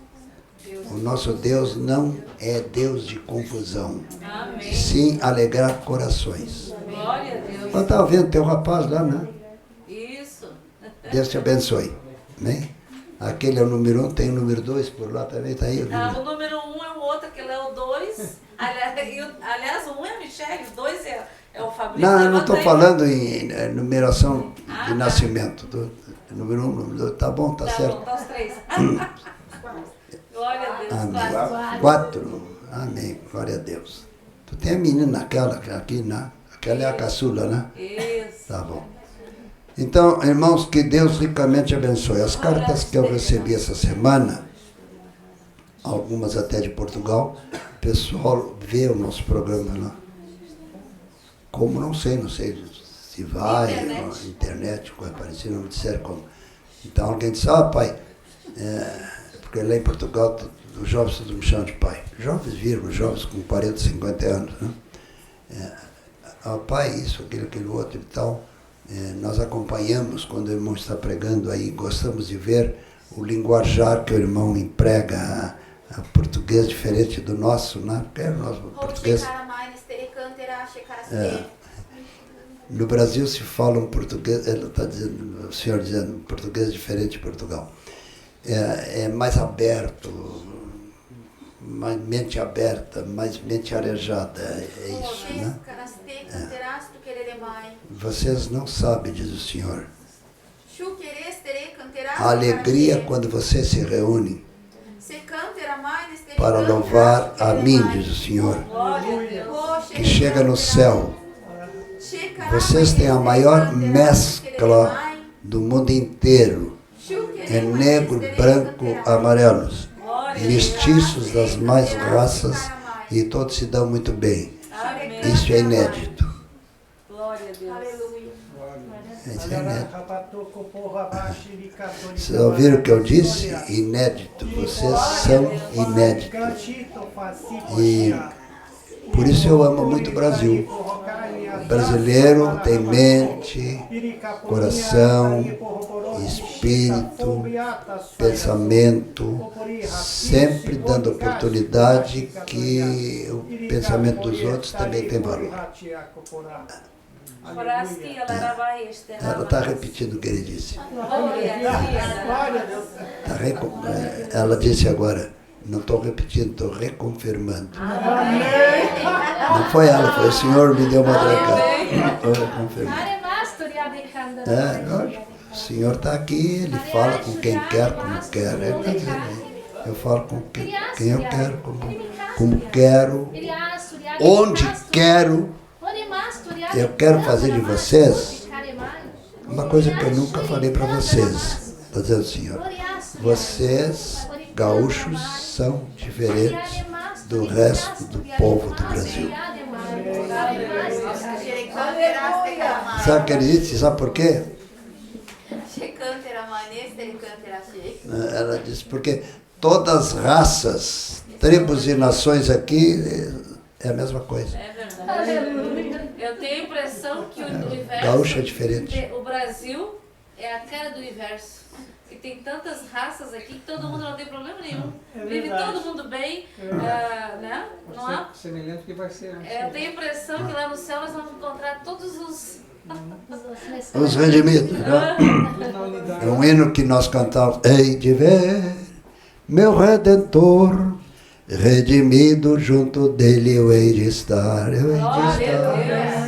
Speaker 1: O nosso Deus não é Deus de confusão,
Speaker 4: Amém.
Speaker 1: e sim alegrar corações.
Speaker 4: Glória a Deus.
Speaker 1: Eu estava vendo teu rapaz lá, né?
Speaker 4: Isso.
Speaker 1: Deus te abençoe. Amém? Aquele é o número 1, tem o número 2 por lá também, está aí.
Speaker 4: O número 1 é o outro, aquele é o 2. Aliás, o 1 é a Michele, o 2 é o Fabrício.
Speaker 1: Não, eu não estou
Speaker 4: Levanta aí.
Speaker 1: falando em numeração de
Speaker 4: tá.
Speaker 1: nascimento. Número 1, número 2, tá bom, tá certo.
Speaker 4: Bom, tá os 3. Glória a Deus.
Speaker 1: Amém. 4. Amém. Glória a Deus. Tu tem a menina aquela aqui, né? que ela é a caçula, né?
Speaker 4: Isso.
Speaker 1: Tá bom. Então, irmãos, que Deus ricamente abençoe. As cartas que eu recebi essa semana, algumas até de Portugal, o pessoal vê o nosso programa lá. Como não sei se vai, internet, coisa parecida, não me disseram como. Então alguém disse, pai, porque lá em Portugal os jovens todos me chamam de pai. Jovens vírgula, jovens com 40, 50 anos, né? Pai, isso, aquilo outro e tal. Nós acompanhamos quando o irmão está pregando aí, gostamos de ver o linguajar que o irmão emprega, a português diferente do nosso, né? Porque o nosso português... No Brasil se fala um português, ele está dizendo, o senhor dizendo, português diferente de Portugal. É mais aberto, mais mente aberta, mais mente arejada, é isso, né? Vocês não sabem, diz o Senhor. A alegria quando vocês se reúnem para louvar a mim, diz o Senhor, que chega no céu. Vocês têm a maior mescla do mundo inteiro. É negro, branco, amarelos, mestiços das mais raças e todos se dão muito bem. Isso é inédito. Isso é inédito. Vocês ouviram o que eu disse? Inédito. Vocês são inéditos. E por isso eu amo muito o Brasil. O brasileiro tem mente, coração, espírito, pensamento, sempre dando oportunidade que o pensamento dos outros também tem valor. Ela está repetindo o que ele disse. Ela disse agora, não estou repetindo, estou reconfirmando. Não foi ela, foi o Senhor me deu uma trancada. Estou reconfirmando. O Senhor está aqui, Ele fala com quem quer, como quer. Ele está dizendo aí. Eu falo com quem eu quero, como quero, onde quero. Eu quero fazer de vocês uma coisa que eu nunca falei para vocês. Está dizendo o Senhor. Vocês, gaúchos, são diferentes do resto do povo do Brasil. Sabe o que ele disse? Sabe por quê? Ela disse, porque todas as raças, tribos e nações aqui é a mesma coisa.
Speaker 4: É verdade. Eu tenho a impressão que o universo...
Speaker 1: Gaúcho é diferente.
Speaker 4: O Brasil é a cara do universo. Que tem tantas raças aqui que todo mundo não tem problema nenhum. Vive todo mundo bem, né? Não há...
Speaker 3: Semelhante que vai ser.
Speaker 4: Eu tenho a impressão que lá no céu nós vamos encontrar todos
Speaker 1: os redimidos, né? É um hino que nós cantamos. Hei de ver meu Redentor, redimido junto dele eu hei de estar. Eu hei de estar.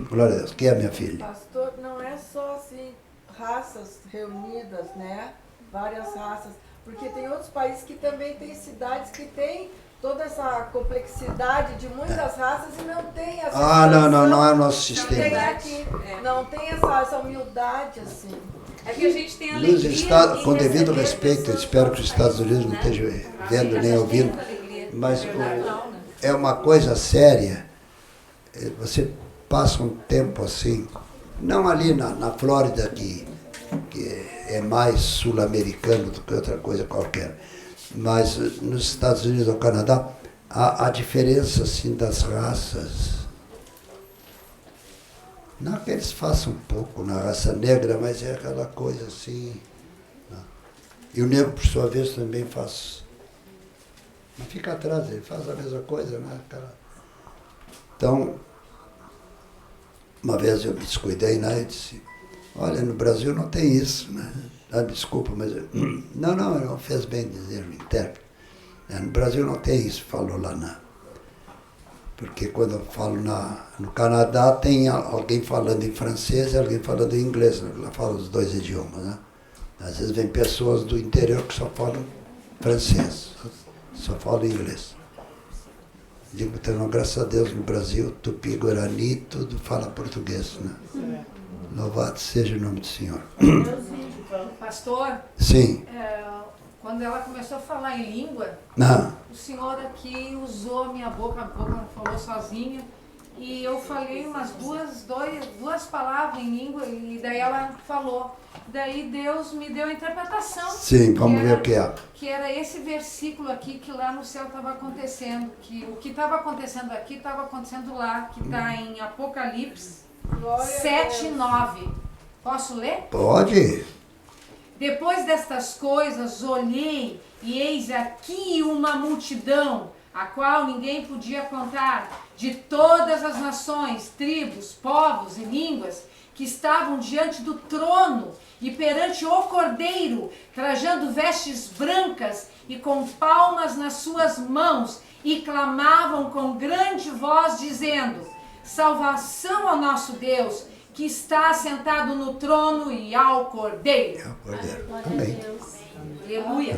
Speaker 1: Glória a Deus. Quem é minha filha?
Speaker 5: Pastor, não é só assim, raças reunidas, né? Várias raças. Porque tem outros países que também têm cidades que têm toda essa complexidade de muitas raças e não tem essa...
Speaker 1: não é o nosso sistema.
Speaker 5: Não tem aqui, não tem essa humildade assim.
Speaker 4: É que a gente tem alegria.
Speaker 1: Com devido respeito, eu espero que os Estados Unidos não estejam vendo nem ouvindo, mas é uma coisa séria. Você passa um tempo assim, não ali na Flórida, que é mais sul-americano do que outra coisa qualquer, mas nos Estados Unidos ou Canadá, há diferença assim, das raças. Não que eles façam um pouco na raça negra, mas é aquela coisa assim. Não. E o negro, por sua vez, também faz. Não fica atrás, ele faz a mesma coisa, né? Então, uma vez eu me descuidei, né? E disse, olha, no Brasil não tem isso, né? Ah, desculpa, mas... Não fez bem dizer o intérprete. No Brasil não tem isso, falou lá na... Porque quando eu falo no Canadá, tem alguém falando em francês e alguém falando em inglês. Ela fala os dois idiomas, né? Às vezes vem pessoas do interior que só falam francês, só falam inglês. Digo, então, graças a Deus, no Brasil, Tupi-Guarani, tudo fala português, né? Louvado seja o nome do Senhor.
Speaker 8: Pastor,
Speaker 1: Sim.
Speaker 8: quando ela começou a falar em língua,
Speaker 1: Ah,
Speaker 8: o senhor aqui usou a minha boca, a boca falou sozinha, e eu falei umas duas palavras em língua, e daí ela falou. Daí Deus me deu a interpretação.
Speaker 1: sim, vamos ver o que é.
Speaker 8: Que era esse versículo aqui que lá no céu estava acontecendo. Que o que estava acontecendo aqui estava acontecendo lá, que está em Apocalipse 7:9. Posso ler?
Speaker 1: Pode.
Speaker 8: Depois destas coisas, olhei e eis aqui uma multidão, a qual ninguém podia contar, de todas as nações, tribos, povos e línguas, que estavam diante do trono e perante o Cordeiro, trajando vestes brancas e com palmas nas suas mãos, e clamavam com grande voz, dizendo: salvação ao nosso Deus, que está sentado no trono e ao Cordeiro.
Speaker 1: É o Cordeiro. Amém.
Speaker 8: Aleluia.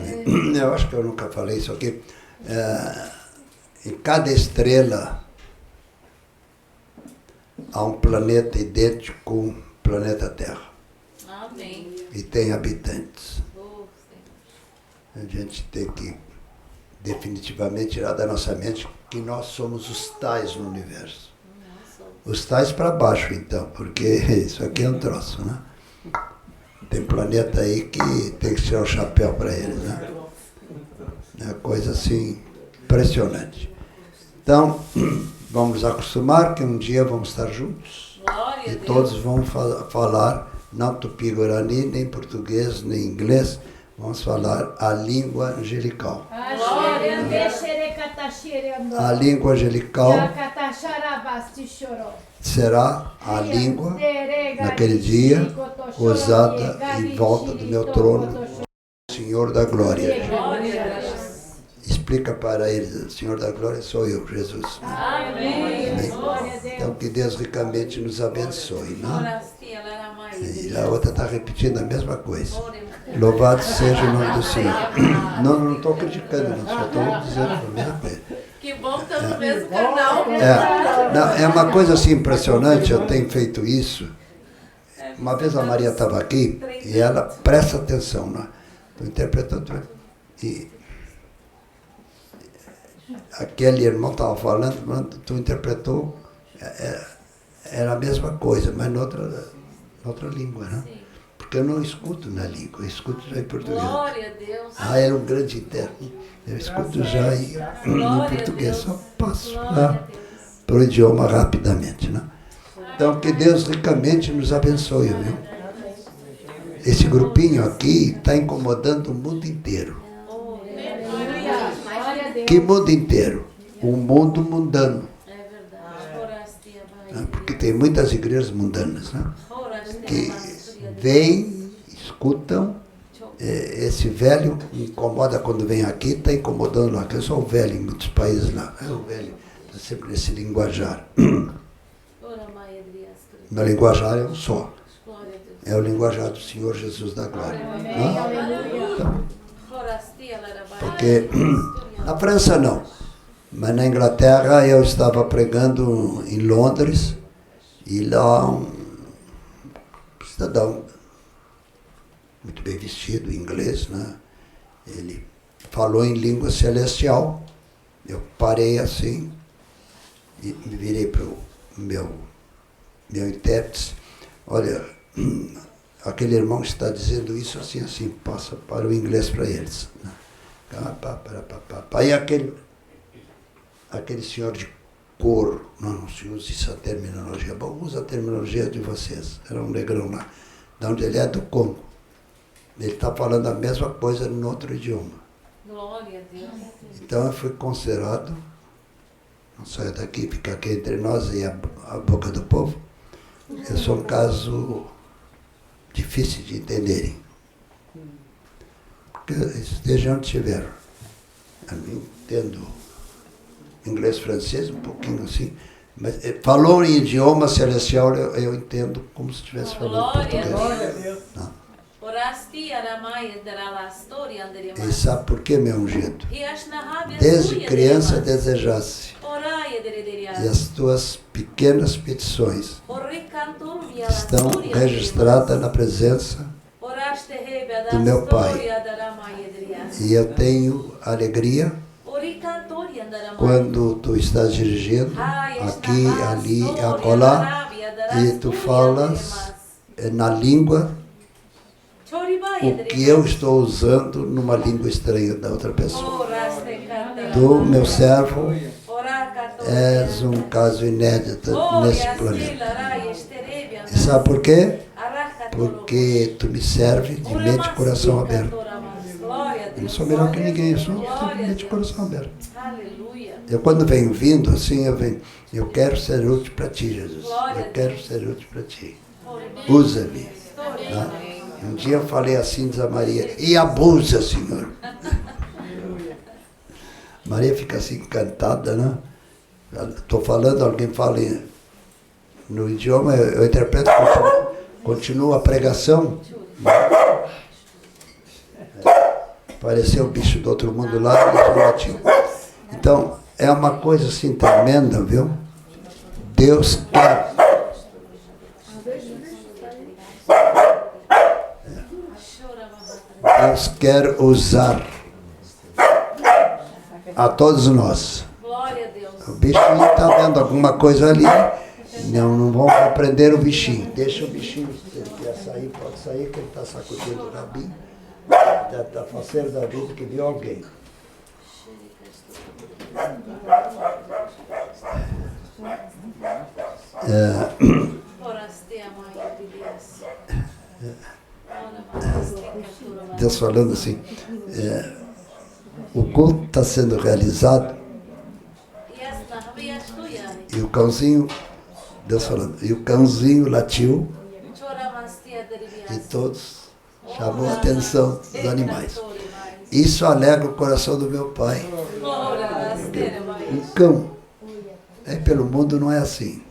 Speaker 1: Eu acho que eu nunca falei isso aqui. Em cada estrela há um planeta idêntico com o planeta Terra.
Speaker 6: Amém.
Speaker 1: E tem habitantes. A gente tem que definitivamente tirar da nossa mente que nós somos os tais no universo. Os tais para baixo, então, porque isso aqui é um troço, né? Tem planeta aí que tem que tirar o chapéu para eles, né? É uma coisa assim impressionante. Então, vamos nos acostumar que um dia vamos estar juntos.
Speaker 6: Glória
Speaker 1: E
Speaker 6: a Deus.
Speaker 1: todos vão falar, não tupi-guarani, nem português, nem inglês, vamos falar a língua angelical. A língua angelical será a língua, naquele dia, usada em volta do meu trono, Senhor da Glória. Explica para eles, o Senhor da Glória sou eu, Jesus.
Speaker 6: Amém.
Speaker 1: Amém. Então que Deus ricamente nos abençoe, né? E a outra está repetindo a mesma coisa. Louvado seja o nome do Senhor. Não estou criticando, não, só estou dizendo a mesma coisa.
Speaker 6: Que bom que estamos no mesmo canal.
Speaker 1: É uma coisa assim impressionante, eu tenho feito isso. Uma vez a Maria estava aqui e ela presta atenção, né? Estou interpretando. E aquele irmão estava falando, tu interpretou, era a mesma coisa, mas noutra língua, né? Porque eu não escuto na língua, eu escuto já em português.
Speaker 6: Glória a Deus.
Speaker 1: Era um grande intérprete. Eu escuto já em português, só passo para o idioma rapidamente, né? Então, que Deus ricamente nos abençoe, viu? Esse grupinho aqui está incomodando o mundo inteiro. Que mundo inteiro? O mundo mundano.
Speaker 6: É verdade.
Speaker 1: Porque tem muitas igrejas mundanas, né? Que vêm, escutam. Esse velho incomoda quando vem aqui, está incomodando lá. Eu sou o velho em muitos países lá. É o velho, está sempre nesse linguajar. Meu linguajar é um só. É o linguajar do Senhor Jesus da Glória. Então, porque na França não, mas na Inglaterra eu estava pregando em Londres e lá um cidadão muito bem vestido, inglês, né? Ele falou em língua celestial. Eu parei assim e me virei para o meu intérprete. Olha, aquele irmão está dizendo isso assim, assim, passa para o inglês para eles. Né? Aí aquele senhor de couro, não se usa essa terminologia, bom, usa a terminologia de vocês. Era um negrão lá, de onde ele é, do Congo. Ele está falando a mesma coisa em outro idioma.
Speaker 6: Glória a Deus.
Speaker 1: Então eu fui considerado, não saia daqui, fica aqui entre nós e a boca do povo. Eu sou um caso difícil de entenderem. Porque estejam onde estiveram. Eu não entendo inglês, francês, um pouquinho assim. Mas falou em idioma celestial, eu entendo como se estivesse falando português.
Speaker 5: Glória a Deus.
Speaker 1: Não. E sabe por que, meu ungido? Desde criança desejasse E as tuas pequenas petições estão registradas na presença do meu Pai. E eu tenho alegria quando tu estás dirigindo aqui, ali, acolá, e tu falas na língua o que eu estou usando numa língua estranha da outra pessoa. Tu, meu servo, és um caso inédito nesse planeta. E sabe por quê? Porque tu me serve de mente e coração aberto. Eu não sou melhor que ninguém, eu sou de mente e coração aberto. Eu quando venho vindo assim, eu quero ser útil para ti, Jesus. Eu quero ser útil para ti. Usa-me. Né? Um dia eu falei assim, diz a Maria, e abusa, Senhor. Maria fica assim encantada, né? Estou falando, alguém fala no idioma, eu interpreto, continua a pregação. Apareceu o bicho do outro mundo lá, ele já latiu. Então, é uma coisa assim tremenda, viu? Deus quer. Deus quer usar a todos nós. O bichinho está vendo alguma coisa ali. Não vão prender o bichinho. Deixa o bichinho, se ele quer sair, pode sair, que ele está sacudindo o rabinho. Está faceiro da vida que viu alguém. Deus falando assim, o culto está sendo realizado e o cãozinho, Deus falando, e o cãozinho latiu e todos chamou a atenção dos animais. Isso alegra o coração do meu Pai. Um cão, pelo mundo não é assim.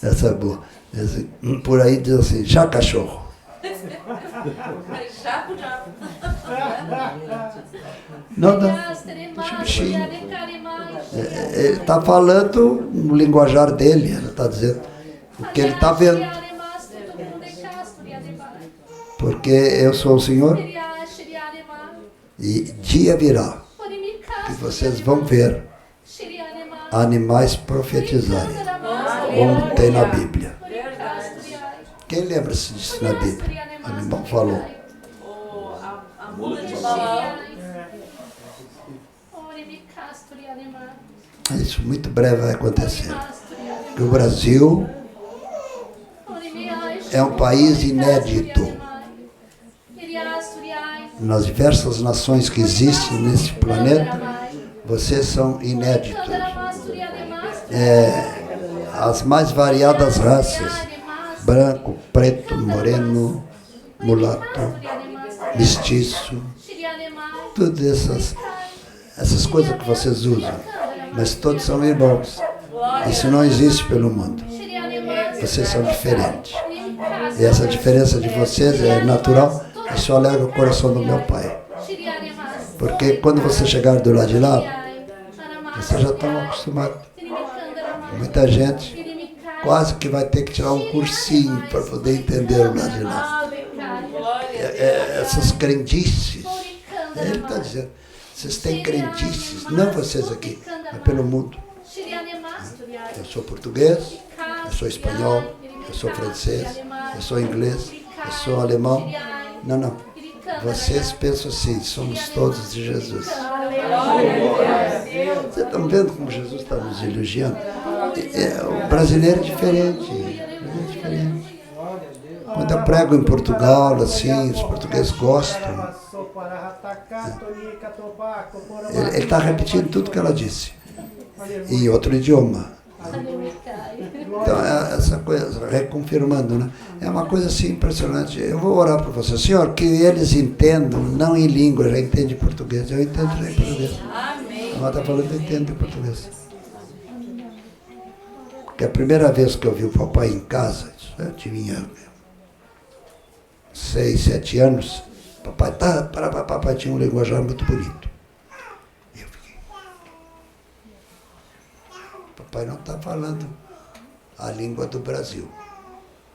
Speaker 1: Essa é boa. Por aí diz assim, já cachorro. Não, deixa o bichinho. Ele está falando no linguajar dele, ele está dizendo o que ele está vendo. Porque eu sou o Senhor e dia virá que vocês vão ver animais profetizarem, como tem na Bíblia. Quem lembra-se disso na Bíblia? O animal falou. Isso muito breve vai acontecer. Porque o Brasil é um país inédito. Nas diversas nações que existem nesse planeta, vocês são inéditos. As mais variadas raças, branco, preto, moreno, mulato, mestiço, todas essas coisas que vocês usam, mas todos são irmãos. Isso não existe pelo mundo. Vocês são diferentes. E essa diferença de vocês é natural. Isso alegra o coração do meu Pai. Porque quando você chegar do lado de lá, vocês já estão acostumados. Muita gente quase que vai ter que tirar um cursinho para poder entender o lado de lá. Essas crendices. Ele está dizendo, vocês têm crendices, não vocês aqui, mas pelo mundo. Eu sou português, eu sou espanhol, eu sou francês, eu sou inglês, eu sou alemão. Não. Vocês pensam assim, somos todos de Jesus. Vocês estão vendo como Jesus está nos elogiando? O brasileiro é diferente. Quando eu prego em Portugal, assim, os portugueses gostam. Ele está repetindo tudo que ela disse. Em outro idioma. Então, essa coisa, reconfirmando, né? É uma coisa assim impressionante. Eu vou orar para você, Senhor, que eles entendam, não em língua, já entende em português. Eu entendo já em português. Ela está falando, eu entendo em português. Porque a primeira vez que eu vi o papai em casa, eu tinha 6, 7 anos, papai tinha um linguajar muito bonito. Eu fiquei, papai não está falando a língua do Brasil.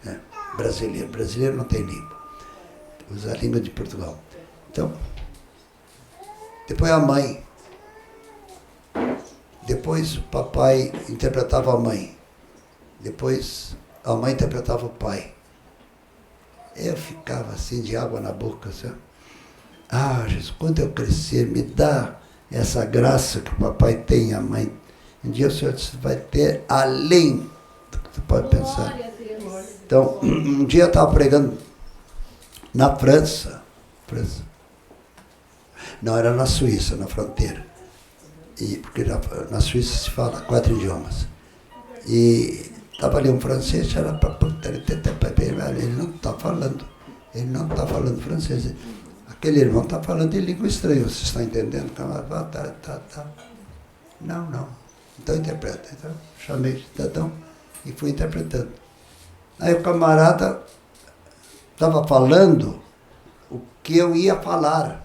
Speaker 1: Né? Brasileiro. Brasileiro não tem língua. Usa a língua de Portugal. Então, depois a mãe. Depois o papai interpretava a mãe. Depois a mãe interpretava o pai. Eu ficava assim de água na boca, sabe? Ah, Jesus, quando eu crescer, me dá essa graça que o papai tem e a mãe. Um dia o Senhor vai ter além do que tu pode pensar. Então, um dia eu estava pregando na França. Não, era na Suíça, na fronteira. Porque na Suíça se fala 4 idiomas. E estava ali um francês, ele não está falando francês. Aquele irmão está falando em língua estranha, você está entendendo? Não. Então interpreta. Então chamei de cidadão e fui interpretando. Aí o camarada estava falando o que eu ia falar.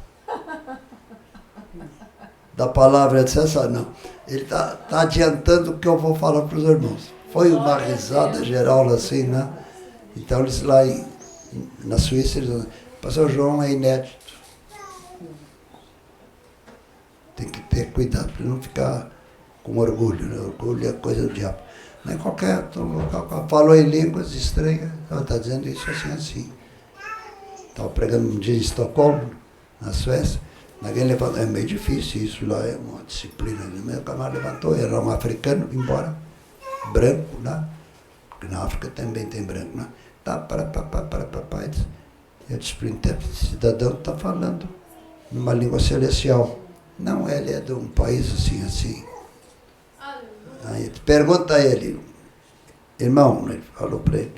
Speaker 1: Da palavra, eu disse assim, não. Ele está adiantando o que eu vou falar para os irmãos. Foi uma risada geral assim, né? Então eles lá na Suíça, eles dizem, pastor João é inédito. Tem que ter cuidado para não ficar com orgulho, né? Orgulho é coisa do diabo. Não é qualquer local falou em línguas estranhas, está dizendo isso assim. Estava pregando um dia em Estocolmo, na Suécia. Alguém levantou, é meio difícil isso lá, é uma disciplina. Meu camarada levantou, era um africano, embora branco, né? Porque na África também tem branco, né? Eu disse para o intérprete, cidadão está falando numa língua celestial. Não, ele é de um país assim. Aí pergunta a ele, irmão, ele falou para ele,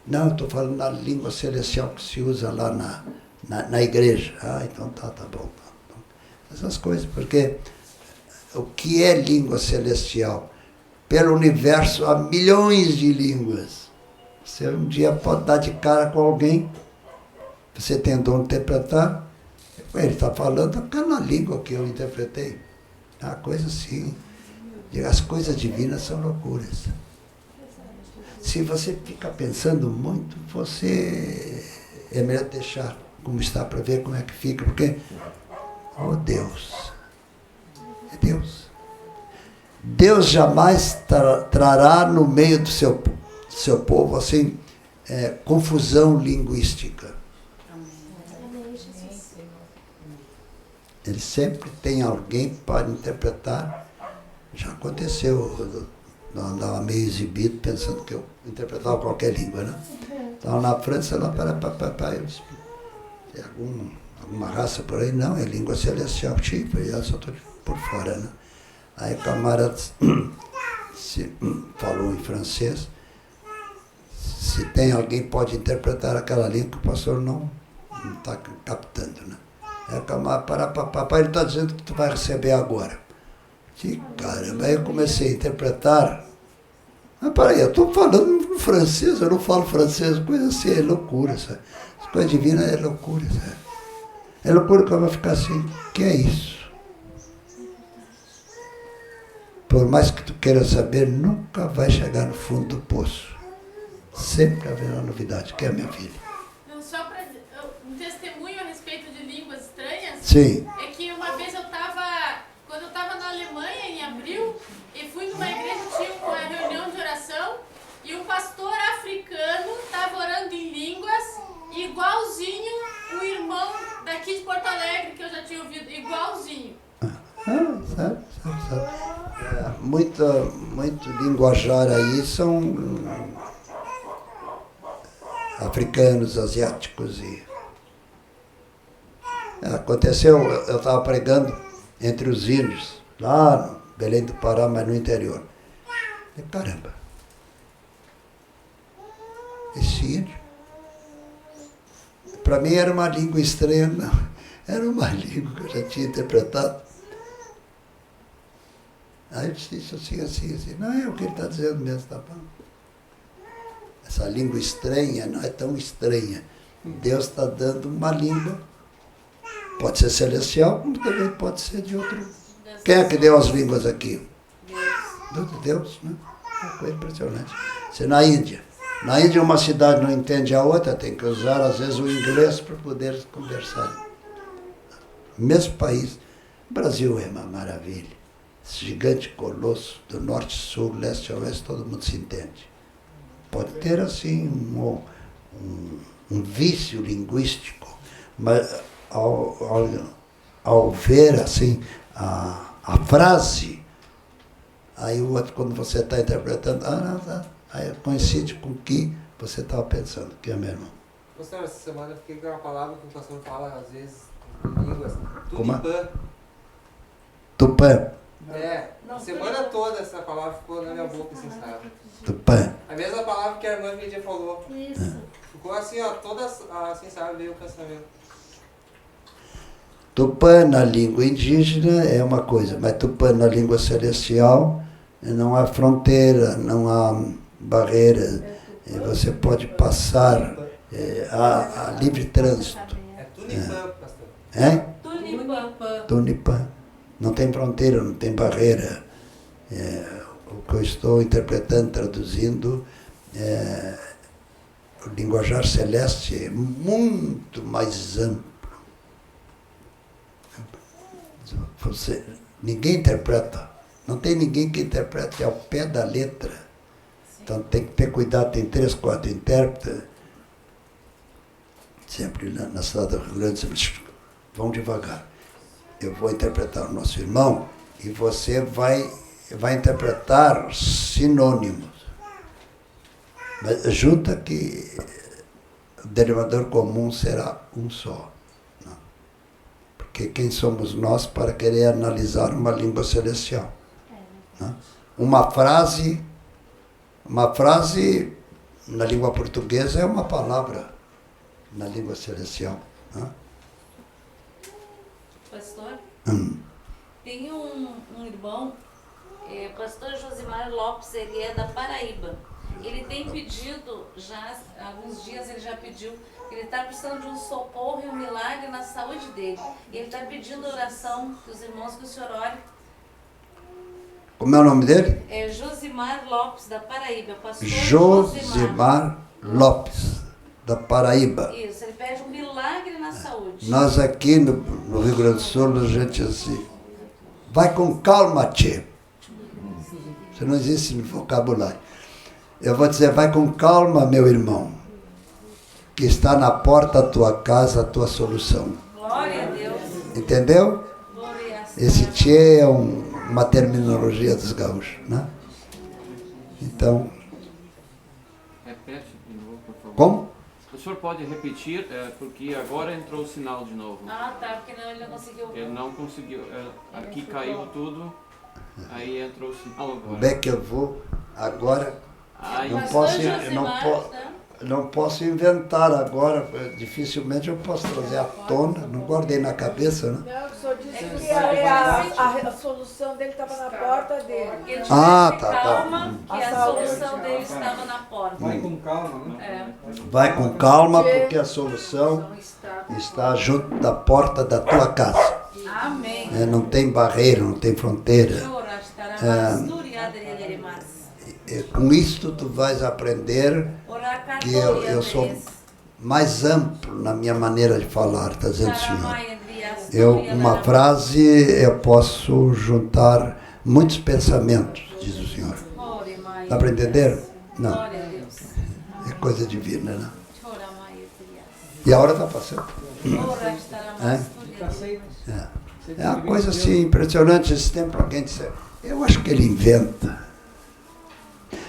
Speaker 1: não, eu estou falando na língua celestial que se usa lá na igreja. Ah, então tá bom. Essas coisas, porque o que é língua celestial? Pelo universo há milhões de línguas. Você um dia pode dar de cara com alguém, você tem dom de interpretar, ele está falando aquela língua que eu interpretei. Uma coisa assim. As coisas divinas são loucuras. Se você fica pensando muito, você é melhor deixar como está para ver como é que fica, porque, oh Deus, é Deus. Deus jamais trará no meio do seu povo, assim, confusão linguística. Ele sempre tem alguém para interpretar. Já aconteceu, eu andava meio exibido, pensando que eu interpretava qualquer língua, né? Estava na França, lá eu disse, tem alguma raça por aí? Não, é língua celestial, tipo, eu só estou por fora, né? Aí o camarada falou em francês, se tem alguém que pode interpretar aquela língua que o pastor não está captando, né? Aí o camarada, papai, ele está dizendo que tu vai receber agora. Que caramba, aí eu comecei a interpretar. Mas peraí, eu estou falando francês, eu não falo francês, coisa assim, é loucura, sabe? As coisas divinas é loucura, sabe? É loucura que eu vou ficar assim, que é isso? Por mais que tu queira saber, nunca vai chegar no fundo do poço. Sempre haverá novidade, que é minha filha.
Speaker 7: Não, só para um testemunho a respeito de línguas estranhas.
Speaker 1: Sim.
Speaker 7: É que uma vez quando eu estava na Alemanha, em abril, e fui numa igreja, tinha uma reunião de oração, e um pastor africano estava orando em línguas, igualzinho o irmão daqui de Porto Alegre, que eu já tinha ouvido, igualzinho.
Speaker 1: Sabe. Muito linguajar aí são africanos, asiáticos. Aconteceu, eu estava pregando entre os índios, lá no Belém do Pará, mas no interior. E caramba, esse índio, para mim era uma língua estranha, não, era uma língua que eu já tinha interpretado. Aí eu disse isso assim, não é o que ele está dizendo mesmo, tá bom? Essa língua estranha não é tão estranha. Deus está dando uma língua, pode ser celestial, como também pode ser de outro. Quem é que deu as línguas aqui? de Deus, né? É uma coisa impressionante. Você na Índia uma cidade não entende a outra, tem que usar às vezes o inglês para poder conversar. Mesmo país. O Brasil é uma maravilha. Esse gigante colosso, do norte, sul, leste a oeste, todo mundo se entende. Pode ter assim um vício linguístico, mas ao ver assim a frase, aí o outro, quando você está interpretando, aí coincide com o que você estava pensando, que é mesmo.
Speaker 3: Pastor, essa semana eu fiquei com uma palavra que o pastor fala às vezes em línguas. Tulipã.
Speaker 1: Tupã.
Speaker 3: A semana toda essa palavra ficou na minha boca, assim, sabe?
Speaker 1: Tupã.
Speaker 3: A mesma palavra que a irmã Mídia falou.
Speaker 4: Isso.
Speaker 3: Ficou assim, ó, toda assim, sabe, veio o pensamento.
Speaker 1: Tupã na língua indígena é uma coisa, mas Tupã na língua celestial não há fronteira, não há barreira. Você pode passar, há livre trânsito.
Speaker 3: É Tunipã, pastor.
Speaker 1: É?
Speaker 4: Tulipã.
Speaker 1: Tunipã. Não tem fronteira, não tem barreira. O que eu estou interpretando, traduzindo, o linguajar celeste é muito mais amplo. Ninguém interpreta. Não tem ninguém que interprete ao pé da letra. Então tem que ter cuidado, tem 3, 4 intérpretes. Sempre na cidade do Rio Grande do Sul. Vão devagar. Eu vou interpretar o nosso irmão e você vai interpretar sinônimos. Mas junta que o denominador comum será um só. Não? Porque quem somos nós para querer analisar uma língua celestial? Não? Uma frase na língua portuguesa é uma palavra na língua celestial. Não?
Speaker 4: Pastor, tem um irmão, pastor Josimar Lopes, ele é da Paraíba. Ele tem pedido, já há alguns dias ele já pediu, ele está precisando de um socorro e um milagre na saúde dele. E ele está pedindo oração dos irmãos que o senhor ore.
Speaker 1: Como é o nome dele?
Speaker 4: É Josimar Lopes, da Paraíba. Pastor
Speaker 1: Josimar Lopes, da Paraíba.
Speaker 4: Isso, ele pede um milagre na saúde.
Speaker 1: Nós aqui no Rio Grande do Sul, a gente assim, vai com calma, tchê. Isso não existe no vocabulário. Eu vou dizer, vai com calma, meu irmão, que está na porta da tua casa a tua solução.
Speaker 4: Glória a Deus.
Speaker 1: Entendeu?
Speaker 4: Glória a
Speaker 1: Esse tchê é uma terminologia dos gaúchos, né? Então,
Speaker 3: Repete de novo, por favor.
Speaker 1: como?
Speaker 3: O senhor pode repetir, porque agora entrou o sinal de novo.
Speaker 4: Ah, tá, porque não, ele não conseguiu.
Speaker 3: Ele não conseguiu. Aqui caiu tudo, aí entrou o sinal agora.
Speaker 1: Como é que eu vou agora?
Speaker 3: Aí,
Speaker 1: Não posso inventar agora, dificilmente eu posso trazer à tona, não guardei na cabeça, né?
Speaker 5: Não, o senhor disse que a solução dele estava na porta dele.
Speaker 4: Ele
Speaker 1: Tá.
Speaker 4: calma, que a solução dele estava na porta.
Speaker 3: vai com calma, né?
Speaker 1: Vai com calma, porque a solução está junto da porta da tua casa.
Speaker 4: Amém.
Speaker 1: Não tem barreira, não tem fronteira. Com isto tu vais aprender que eu sou mais amplo na minha maneira de falar, está dizendo o Senhor. Uma frase, eu posso juntar muitos pensamentos, diz o Senhor. Dá para entender? Não. É coisa divina, né? E a hora está passando. É uma coisa assim impressionante. Esse tempo alguém disse, eu acho que ele inventa.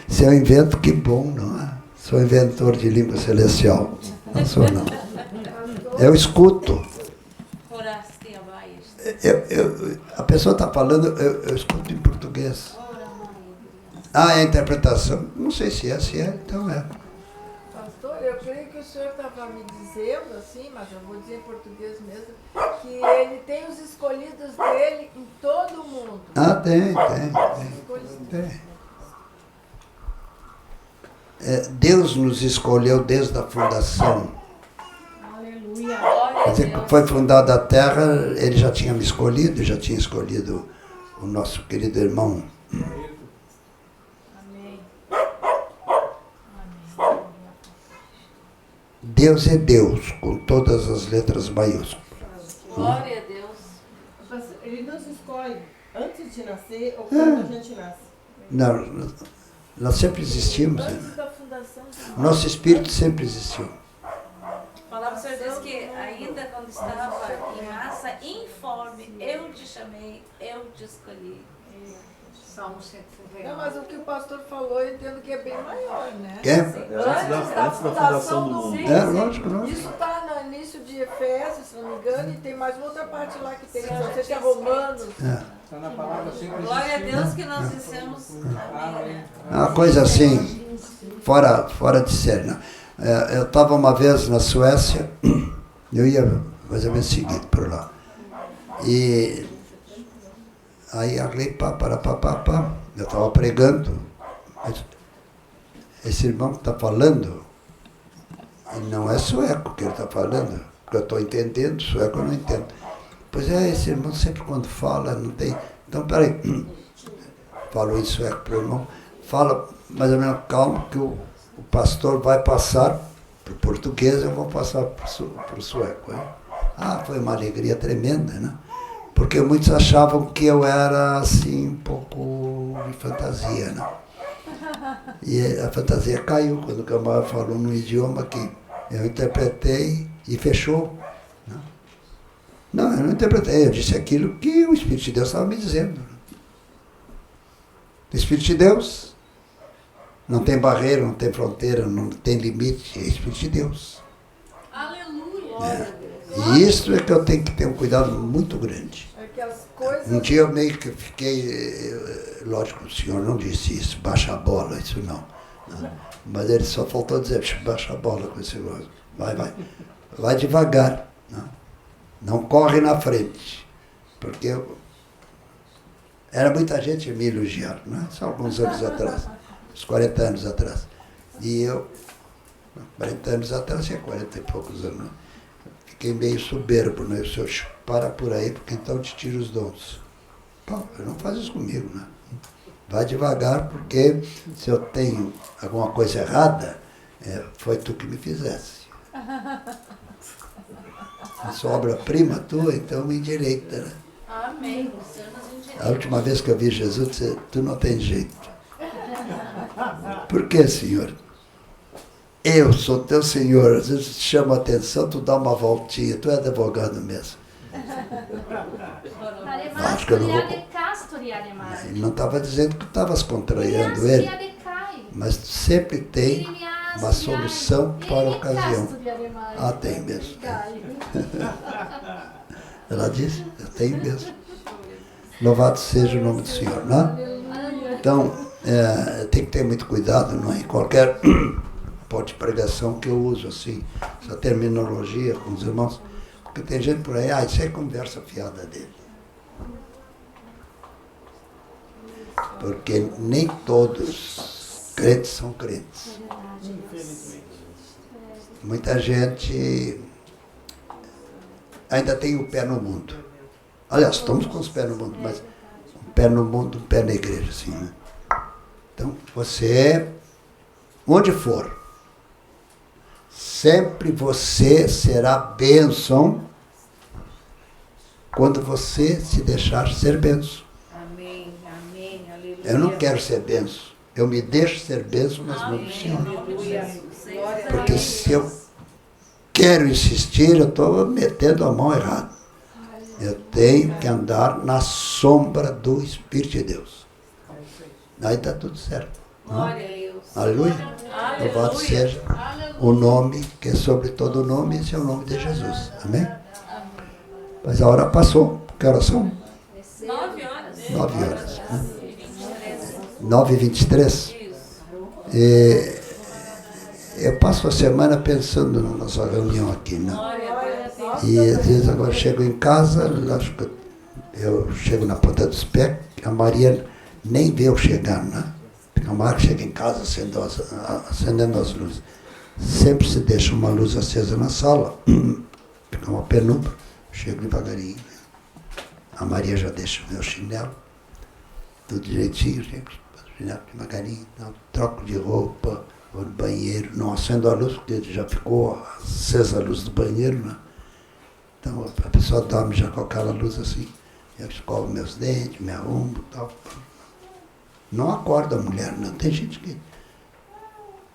Speaker 1: Se eu invento, que bom, não é? Sou inventor de língua celestial. Não sou, não. Eu escuto. A pessoa está falando, eu escuto em português. É a interpretação. Não sei se é, então é.
Speaker 5: Pastor, eu creio que o senhor estava me dizendo, assim, mas eu vou dizer em português mesmo, que ele tem os escolhidos dele em todo o mundo.
Speaker 1: Tem. Deus nos escolheu desde a fundação.
Speaker 5: Aleluia.
Speaker 1: Quer dizer, quando foi fundada a Terra, ele já tinha me escolhido, já tinha escolhido o nosso querido irmão Deus é Deus, com todas as letras maiúsculas.
Speaker 4: Glória a Deus.
Speaker 5: Ele nos escolhe antes de nascer ou quando a gente nasce?
Speaker 1: Não, nós sempre existimos.
Speaker 5: Antes da fundação de
Speaker 1: Nosso espírito sempre existiu.
Speaker 4: A palavra do Senhor diz que ainda quando estava em massa informe, eu te chamei, eu te escolhi.
Speaker 8: Salmo 131.
Speaker 5: Não, mas o que o pastor falou, eu entendo que é bem maior, né?
Speaker 1: Quer?
Speaker 5: Antes da fundação do mundo.
Speaker 1: É, lógico, lógico.
Speaker 5: Isso está no início de Efésios, se não me engano, e tem mais uma outra parte lá que tem, não sei se é Romanos.
Speaker 3: Está na palavra sempre
Speaker 4: Glória a
Speaker 3: existir.
Speaker 4: Deus que nós dissemos amém, né?
Speaker 1: É uma coisa assim, fora de série. Não. Eu estava uma vez na Suécia, eu ia mais ou menos seguido por lá. E aí ali, eu estava pregando. Esse irmão que está falando, ele não é sueco que ele está falando, porque eu estou entendendo, sueco eu não entendo. Pois é, esse irmão sempre quando fala, não tem. Então, peraí, falou em sueco para o irmão, fala mais ou menos calmo que o pastor vai passar para o português, eu vou passar para o sueco. Hein? Foi uma alegria tremenda, né? Porque muitos achavam que eu era assim, um pouco de fantasia, né? E a fantasia caiu quando o camarada falou num idioma que eu interpretei e fechou. Né? Não, eu não interpretei, eu disse aquilo que o Espírito de Deus estava me dizendo. O Espírito de Deus não tem barreira, não tem fronteira, não tem limite, é o Espírito de Deus.
Speaker 4: Aleluia.
Speaker 1: E isso é que eu tenho que ter um cuidado muito grande.
Speaker 5: Aquelas coisas.
Speaker 1: Um dia eu meio que fiquei, lógico, o senhor não disse isso, baixa a bola, isso não. Mas ele só faltou dizer, baixa a bola com esse negócio. Vai devagar. Não corre na frente. Porque era muita gente me elogiar, né? Só alguns anos atrás, uns 40 anos atrás. E eu, 40 anos atrás, tinha 40 e poucos anos, né? Fiquei meio soberbo, né? O senhor para por aí, porque então te tira os dons. Pô, não faz isso comigo, né? Vai devagar, porque se eu tenho alguma coisa errada, foi tu que me fizesse. A sua obra-prima tua, então me endireita, né?
Speaker 4: Amém. O Senhor nos endireita.
Speaker 1: A última vez que eu vi Jesus, disse, tu não tem jeito. Por que, Senhor? Eu sou teu Senhor, às vezes te chamo a atenção, tu dá uma voltinha, tu é advogado mesmo. Acho que eu não vou... Ele não estava dizendo que tu estavas contrariando ele, mas sempre tem uma solução para a ocasião. Tem mesmo. Ela disse, eu tenho mesmo. Louvado seja o nome do Senhor, né? Então, tem que ter muito cuidado, não é? Em qualquer ponto de pregação que eu uso, assim, essa terminologia com os irmãos, porque tem gente por aí, isso é conversa fiada dele. Porque nem todos crentes são crentes. Muita gente ainda tem o pé no mundo. Aliás, estamos com os pés no mundo, mas um pé no mundo, um pé na igreja, assim, né? Então, você, onde for, sempre você será bênção quando você se deixar ser bênção.
Speaker 8: Amém, amém, aleluia.
Speaker 1: Eu não quero ser bênção, eu me deixo ser bênção nas mãos do Senhor. Porque se eu quero insistir, eu estou metendo a mão errada. Eu tenho que andar na sombra do Espírito de Deus. Aí está tudo certo.
Speaker 4: Glória a Deus.
Speaker 1: Aleluia. Louvado seja o nome que é sobre todo nome, esse é o nome de Jesus. Amém? Mas a hora passou. Que horas são?
Speaker 4: 9 horas.
Speaker 1: 9 horas. 9h23. E eu passo a semana pensando na nossa reunião aqui, né? E às vezes agora chego em casa, acho que eu chego na ponta dos pés, a Maria nem vê eu chegar, né? A Maria chega em casa acendendo as luzes. Sempre se deixa uma luz acesa na sala, fica uma penumbra, chego devagarinho. A Maria já deixa o meu chinelo, tudo direitinho, sempre, chinelo devagarinho, troco de roupa, vou no banheiro, não acendo a luz, porque já ficou acesa a luz do banheiro, né? Então a pessoa dorme já com aquela luz assim. Eu escovo meus dentes, me arrumo e tal. Não acorda a mulher, não. Tem gente que...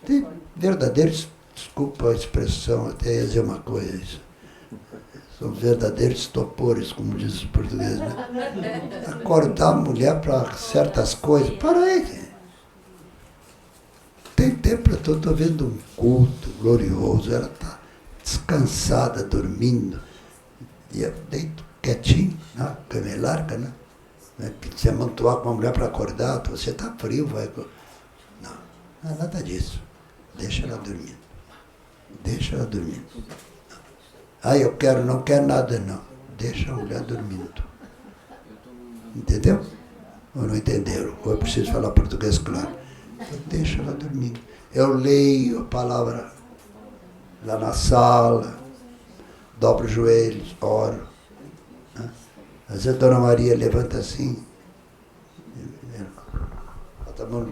Speaker 1: Tem verdadeiros, desculpa a expressão, até ia dizer uma coisa, isso. São verdadeiros estopores, como diz os portugueses, né? Acordar a mulher para certas coisas, para aí. Tem tempo, eu estou vendo um culto glorioso, ela está descansada, dormindo, e eu deito quietinho, né? Cama larga, né? Se amontoar com uma mulher para acordar, você está frio, vai... Não é nada disso. Deixa ela dormindo. Deixa ela dormindo. Ah, eu quero, não quero nada, não. Deixa a mulher dormindo. Entendeu? Ou não entenderam? Ou eu preciso falar português claro. Deixa ela dormindo. Eu leio a palavra lá na sala, dobro os joelhos, oro. Né? Às vezes a Dona Maria levanta assim, bota a mão.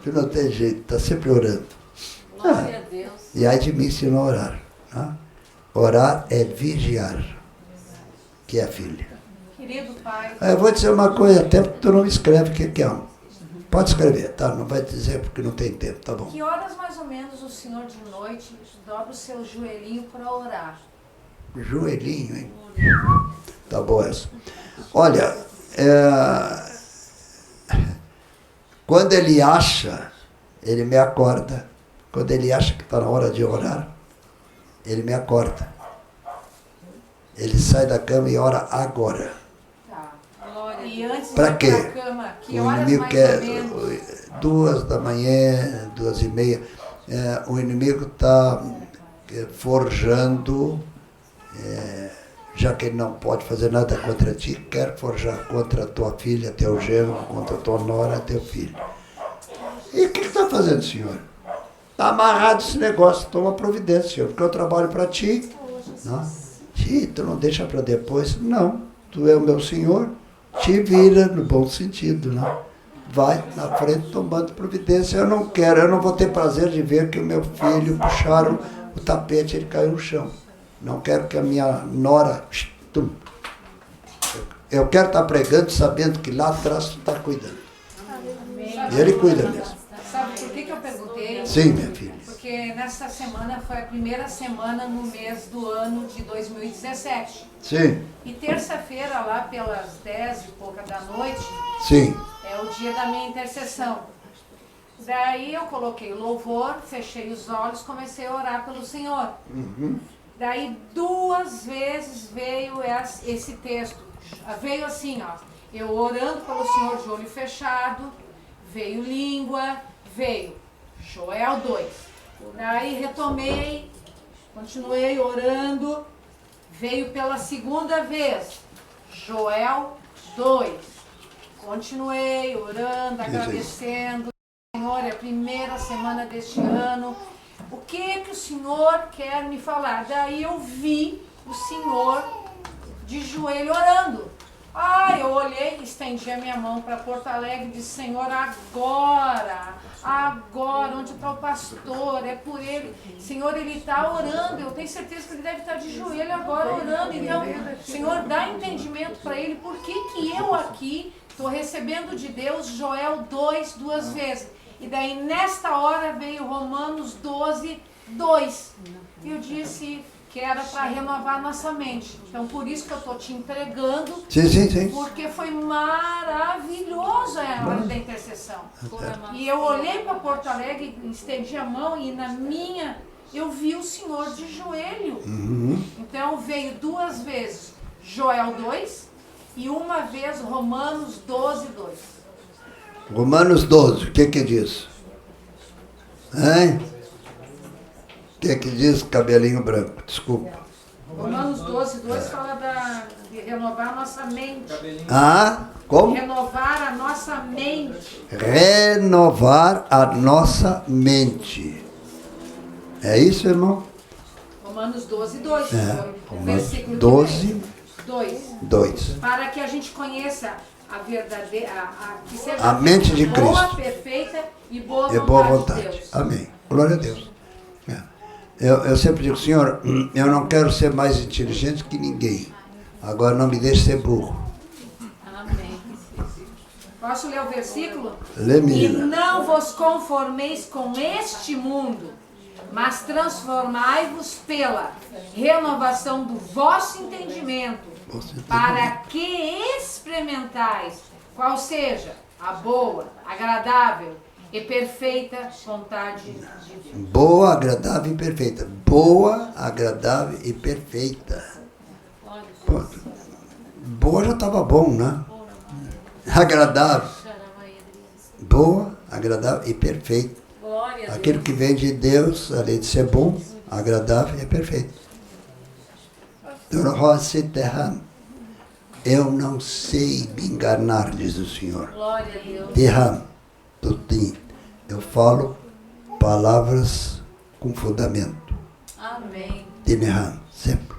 Speaker 1: Tu não tem jeito, está sempre orando.
Speaker 4: Glória a Deus.
Speaker 1: E aí de mim ensinou a orar. Né? Orar é vigiar, que é a filha.
Speaker 8: Querido Pai.
Speaker 1: Eu vou dizer uma coisa, até porque tu não escreve o que é. Pode escrever, tá? Não vai dizer porque não tem tempo, tá bom.
Speaker 8: Que horas mais ou menos o senhor de noite dobra o seu joelhinho para orar?
Speaker 1: Joelhinho, hein? Tá bom essa. Olha, quando ele acha, ele me acorda. Quando ele acha que está na hora de orar, ele me acorda. Ele sai da cama e ora agora.
Speaker 8: Tá. E antes
Speaker 1: Pra
Speaker 8: de
Speaker 1: quê?
Speaker 8: ir pra cama, que
Speaker 1: O
Speaker 8: horas
Speaker 1: inimigo
Speaker 8: mais
Speaker 1: quer
Speaker 8: ou menos?
Speaker 1: 2 da manhã, 2h30. O inimigo está forjando, já que ele não pode fazer nada contra ti, quer forjar contra a tua filha, teu genro, contra a tua nora, teu filho. E o que está fazendo, senhor? Está amarrado esse negócio, toma providência, senhor, porque eu trabalho para ti. Não? Ti, tu não deixa para depois. Não, tu é o meu senhor, te vira no bom sentido, não? Vai na frente tomando providência. Eu não quero, eu não vou ter prazer de ver que o meu filho puxaram o tapete e ele caiu no chão. Não quero que a minha nora... Eu quero estar pregando sabendo que lá atrás tu está cuidando. E ele cuida mesmo.
Speaker 8: Sabe por que eu perguntei?
Speaker 1: Sim, minha filha.
Speaker 8: Porque nessa semana foi a primeira semana no mês do ano de 2017.
Speaker 1: Sim,
Speaker 8: E terça-feira, lá pelas 10 e pouca da noite,
Speaker 1: sim.
Speaker 8: é o dia da minha intercessão. Daí eu coloquei louvor, fechei os olhos, comecei a orar pelo Senhor. Daí 2 vezes veio esse texto. Veio assim, ó. Eu orando pelo Senhor de olho fechado, veio língua, veio Joel 2. Daí retomei, continuei orando, veio pela segunda vez Joel 2. Continuei orando, agradecendo. Senhor, é a primeira semana deste ano. O que o Senhor quer me falar? Daí eu vi o Senhor de joelho orando. Eu olhei, estendi a minha mão para Porto Alegre e disse, Senhor, agora, onde está o pastor? É por ele. Senhor, ele está orando, eu tenho certeza que ele deve estar de joelho agora orando. Então, Senhor, dá entendimento para ele, por que eu aqui estou recebendo de Deus Joel 2 vezes. E daí, nesta hora, veio Romanos 12, 2. E eu disse que era para renovar nossa mente. Então, por isso que eu estou te entregando.
Speaker 1: Sim.
Speaker 8: Porque foi maravilhoso a hora da intercessão. E eu olhei para Porto Alegre, estendi a mão e na minha, eu vi o Senhor de joelho. Então, veio 2 vezes Joel 2 e uma vez Romanos 12, 2.
Speaker 1: Romanos 12, o que diz? Hein? O que diz cabelinho branco? Desculpa.
Speaker 8: Romanos 12, 2 fala de renovar a nossa mente.
Speaker 1: Como?
Speaker 8: Renovar a nossa mente.
Speaker 1: Renovar a nossa mente. É isso, irmão?
Speaker 8: Romanos 12, 2.
Speaker 1: Romanos
Speaker 8: Versículo
Speaker 1: 12,
Speaker 8: 2.
Speaker 1: 2.
Speaker 8: Para que a gente conheça a verdadeira, que seja
Speaker 1: A mente de
Speaker 8: boa,
Speaker 1: Cristo.
Speaker 8: perfeita e boa
Speaker 1: É
Speaker 8: vontade,
Speaker 1: boa
Speaker 8: de
Speaker 1: vontade.
Speaker 8: Deus.
Speaker 1: Amém. Glória a Deus. É. Eu sempre digo, Senhor, eu não quero ser mais inteligente que ninguém. Agora não me deixe ser burro.
Speaker 8: Amém. Posso ler o versículo?
Speaker 1: Lê,
Speaker 8: E
Speaker 1: menina.
Speaker 8: não vos conformeis com este mundo, mas transformai-vos pela renovação do vosso entendimento, para que experimentais qual seja a boa, agradável e perfeita vontade de Deus.
Speaker 1: Boa, agradável e perfeita. Boa, agradável e perfeita. Pô, boa já estava bom, né? Agradável. Boa, agradável e perfeita.
Speaker 4: Glória a
Speaker 1: Aquilo que vem de Deus, além de ser bom, agradável e perfeito. Eu não sei me enganar, diz o Senhor.
Speaker 4: Glória a Deus.
Speaker 1: Derram, eu falo palavras com fundamento.
Speaker 4: Amém.
Speaker 1: Dineham, sempre.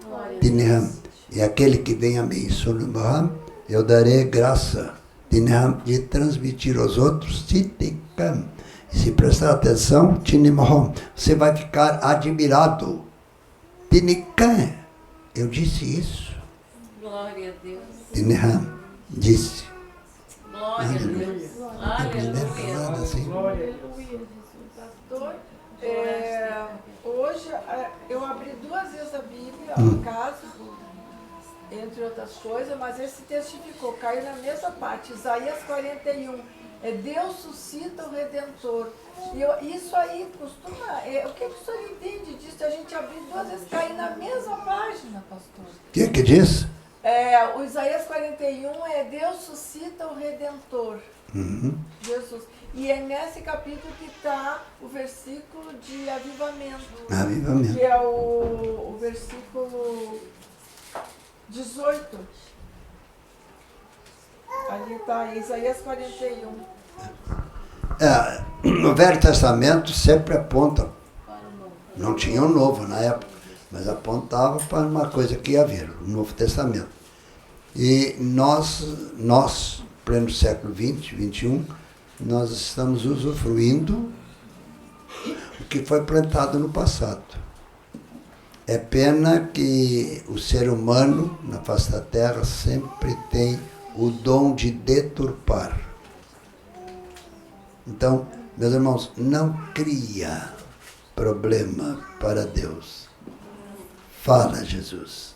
Speaker 4: Glória a
Speaker 1: Dineham. E aquele que vem a mim, Sunubaham, eu darei graça. Dineham, de transmitir aos outros. Titikam. E se prestar atenção, Tinimahom, você vai ficar admirado. Tinikam. Eu disse isso.
Speaker 4: Glória a Deus.
Speaker 1: Dineham disse.
Speaker 4: Glória a Deus. Aleluia.
Speaker 1: Assim.
Speaker 5: Aleluia, Jesus. Pastor, hoje eu abri 2 vezes a Bíblia, no caso, entre outras coisas, mas esse testificou, caiu na mesma parte, Isaías 41. Deus suscita o Redentor. E isso aí costuma. O que o senhor entende disso? A gente abrir 2 vezes, cair na mesma página, pastor.
Speaker 1: O que diz?
Speaker 5: O Isaías 41 Deus suscita o Redentor.
Speaker 1: Uhum.
Speaker 5: Jesus. E é nesse capítulo que está o versículo de avivamento.
Speaker 1: Avivamento.
Speaker 5: Que é o versículo 18. Ali está, Isaías 41.
Speaker 1: No Velho Testamento sempre aponta, não tinha o Novo na época, mas apontava para uma coisa que ia vir, o Novo Testamento. E nós, pleno século XX, XXI, nós estamos usufruindo o que foi plantado no passado. É pena que o ser humano, na face da Terra, sempre tem o dom de deturpar. Então, meus irmãos, não cria problema para Deus. Fala, Jesus,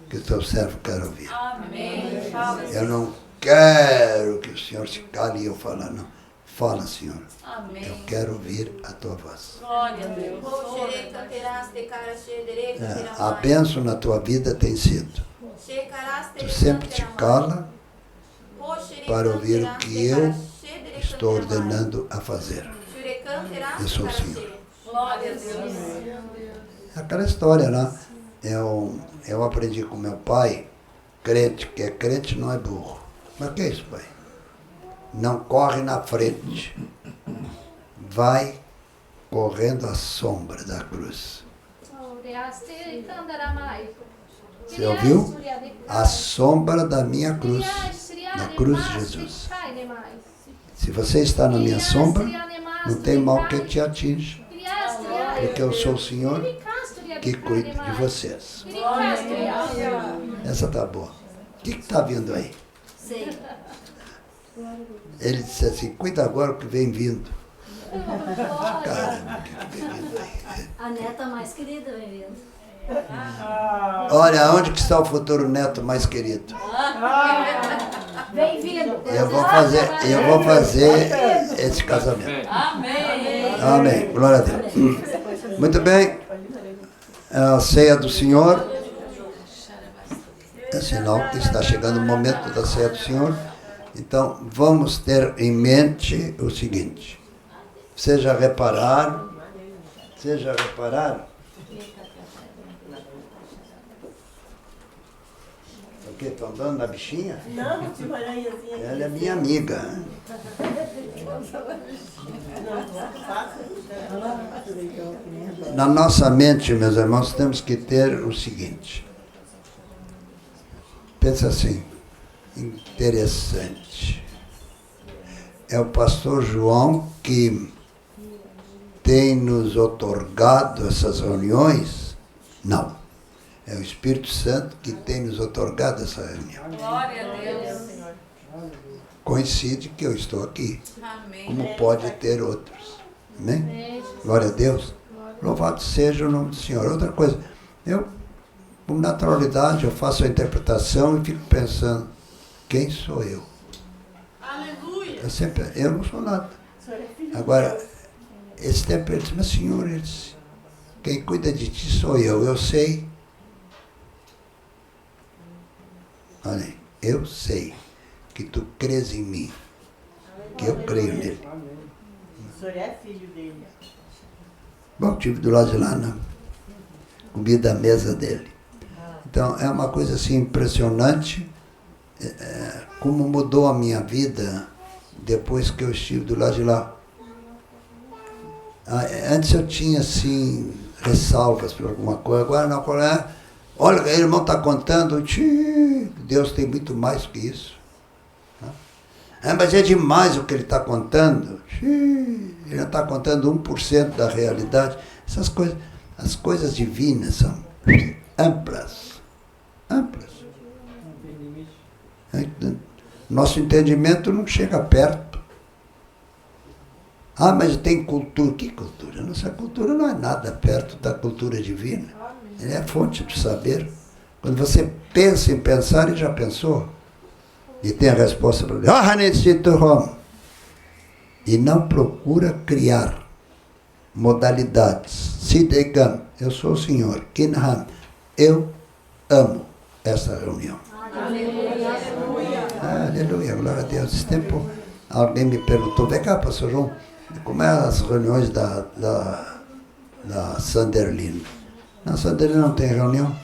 Speaker 1: que o teu servo quer ouvir.
Speaker 4: Amém. Fala,
Speaker 1: Eu não quero que o Senhor se cale e eu falar, não. Fala, Senhor.
Speaker 4: Amém.
Speaker 1: Eu quero ouvir a tua voz.
Speaker 4: Glória a Deus.
Speaker 1: A bênção na tua vida tem sido. Tu sempre te cala para ouvir o que eu estou ordenando a fazer. Eu sou o Senhor.
Speaker 4: Glória a Deus.
Speaker 1: Aquela história, né? Eu aprendi com meu pai, crente, que é crente não é burro. Mas o que é isso, pai? Não corre na frente. Vai correndo à sombra da cruz. Você ouviu? A sombra da minha cruz. Na cruz de Jesus. Se você está na minha sombra, não tem mal que te atinja. Porque eu sou o Senhor que cuida de vocês. Essa tá boa. O que está vindo aí?
Speaker 4: Sei.
Speaker 1: Ele disse assim, cuida agora o que vem vindo. Caramba, o que vem vindo aí?
Speaker 4: A neta mais querida vem vindo.
Speaker 1: Olha, onde que está o futuro neto mais querido?
Speaker 4: Bem-vindo.
Speaker 1: Eu vou fazer esse casamento.
Speaker 4: Amém.
Speaker 1: Amém. Glória a Deus. Muito bem. A ceia do Senhor. É sinal que está chegando o momento da ceia do Senhor. Então, vamos ter em mente o seguinte. Vocês já repararam? O que? Estão dando na bichinha?
Speaker 9: Não, tinha uma aranhazinha aqui.
Speaker 1: Ela é minha amiga. Na nossa mente, meus irmãos, temos que ter o seguinte. Pensa assim. interessante. É o pastor João que tem nos otorgado essas reuniões? Não. É o Espírito Santo que tem nos otorgado essa reunião.
Speaker 4: Glória a Deus.
Speaker 1: Coincide que eu estou aqui.
Speaker 4: Amém.
Speaker 1: Como pode ter outros. Amém? Glória a Deus. Louvado seja o nome do Senhor. Outra coisa, eu, com naturalidade, eu faço a interpretação e fico pensando, quem sou eu?
Speaker 9: Aleluia.
Speaker 1: Eu não sou nada. Agora, esse tempo ele disse, mas Senhor, ele disse, quem cuida de ti sou eu sei. Olha aí, eu sei que tu crês em mim, que eu creio nele.
Speaker 9: O senhor é filho dele.
Speaker 1: Bom, estive do lado de lá, né? Comi da mesa dele. Então, é uma coisa assim impressionante, como mudou a minha vida depois que eu estive do lado de lá. Antes eu tinha, assim, ressalvas por alguma coisa, agora não, olha, o irmão está contando, Deus tem muito mais que isso. Mas é demais o que ele está contando. Ele não está contando 1% da realidade. Essas coisas, as coisas divinas são amplas. Amplas. Nosso entendimento não chega perto. Mas tem cultura. Que cultura? Nossa cultura não é nada perto da cultura divina. Ele é fonte do saber. Quando você pensa em pensar, ele já pensou. E tem a resposta para ele. E não procura criar modalidades. Sidegam, eu sou o Senhor. Kinham, eu amo essa reunião. Aleluia, glória a Deus. Esse tempo, alguém me perguntou, vem cá, pastor João, como é as reuniões da Sanderlin? Na Sanderlin não tem reunião?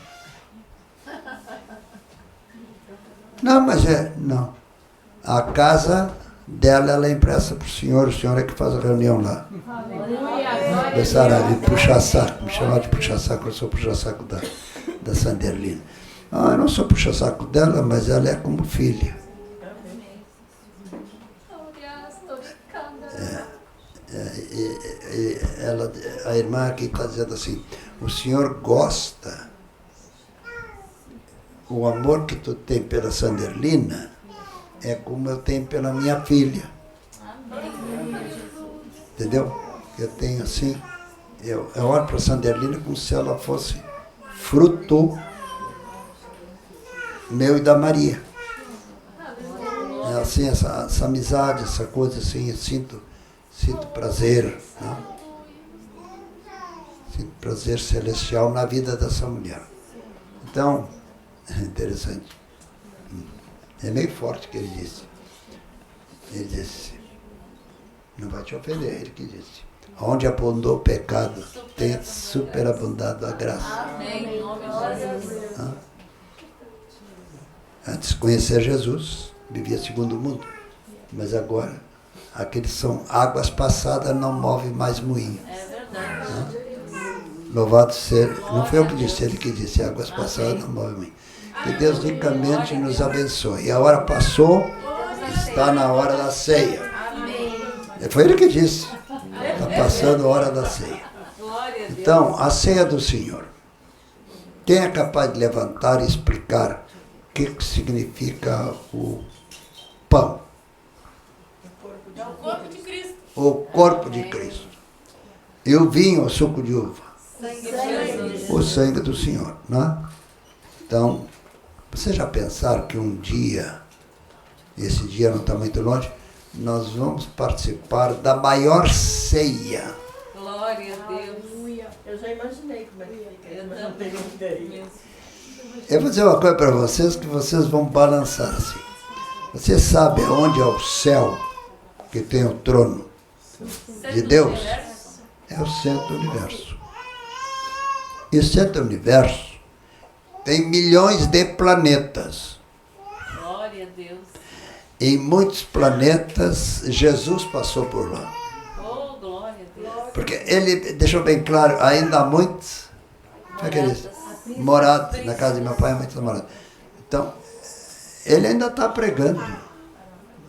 Speaker 1: Não, mas não. A casa dela, ela é impressa para o senhor é que faz a reunião lá. Começaram a me puxar saco, me chamaram de puxar saco, eu sou puxar saco da Sanderlin. Eu não sou puxar saco dela, mas ela é como filha. A irmã aqui está dizendo assim, o senhor gosta. O amor que tu tem pela Sanderlina é como eu tenho pela minha filha. Entendeu? Eu tenho assim, eu olho para a Sanderlina como se ela fosse fruto meu e da Maria. É assim, essa amizade, essa coisa assim, eu sinto prazer, né? Sinto prazer celestial na vida dessa mulher. Então, é interessante. É meio forte o que ele disse. Ele disse, não vai te ofender, ele que disse. Onde abundou o pecado, tem superabundado a graça.
Speaker 4: Amém.
Speaker 1: Antes de conhecer Jesus, vivia segundo o mundo. Mas agora, aqueles são águas passadas, não move mais moinho.
Speaker 4: É verdade.
Speaker 1: Louvado seja, não foi eu que disse, ele que disse, águas passadas não move moinho. Que Deus ricamente nos abençoe. E a hora passou, está na hora da ceia. Foi ele que disse. Está passando a hora da ceia. Então, a ceia do Senhor. Quem é capaz de levantar e explicar o que significa o pão?
Speaker 9: É o corpo de Cristo.
Speaker 1: O corpo de Cristo. E o vinho, o suco de uva. O sangue do Senhor. Né? Então, vocês já pensaram que um dia, esse dia não está muito longe, nós vamos participar da maior ceia.
Speaker 4: Glória a Deus.
Speaker 9: Eu já imaginei como é que fica, mas não tenho ideia.
Speaker 1: Eu vou dizer uma coisa para vocês que vocês vão balançar assim. Você sabe onde é o céu que tem o trono de Deus? É o centro do universo. E o centro do universo tem milhões de planetas.
Speaker 4: Glória a Deus.
Speaker 1: Em muitos planetas, Jesus passou por lá.
Speaker 4: Oh, glória a Deus.
Speaker 1: Porque ele deixou bem claro, ainda há muitos, moradas. Na casa de meu pai há muitas moradas. Então, ele ainda está pregando,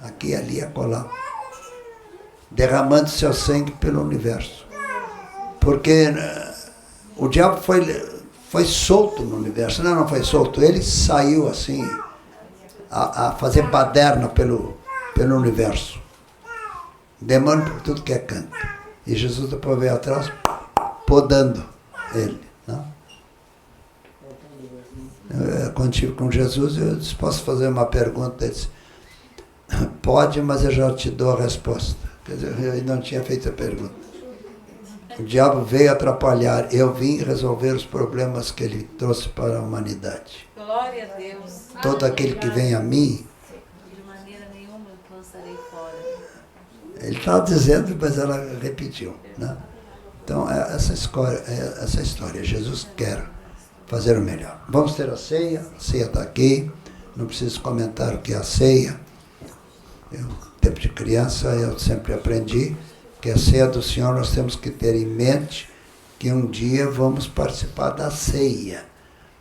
Speaker 1: aqui, ali, acolá, derramando seu sangue pelo universo. Porque o diabo foi solto no universo. Não foi solto, ele saiu assim, a fazer baderna pelo universo. Demônio por tudo que é canto. E Jesus depois veio atrás, podando ele. Não? Quando estive com Jesus, eu disse, posso fazer uma pergunta? Ele disse, pode, mas eu já te dou a resposta. Quer dizer, eu não tinha feito a pergunta. O diabo veio atrapalhar. Eu vim resolver os problemas que ele trouxe para a humanidade.
Speaker 4: Glória a Deus.
Speaker 1: Todo aquele que vem a mim,
Speaker 4: De maneira nenhuma eu lançarei fora.
Speaker 1: ele estava dizendo, mas ela repetiu. Né? Então, essa história. Jesus quer fazer o melhor. Vamos ter a ceia está aqui. Não preciso comentar o que é a ceia. Tempo de criança, eu sempre aprendi que a ceia do Senhor nós temos que ter em mente que um dia vamos participar da ceia.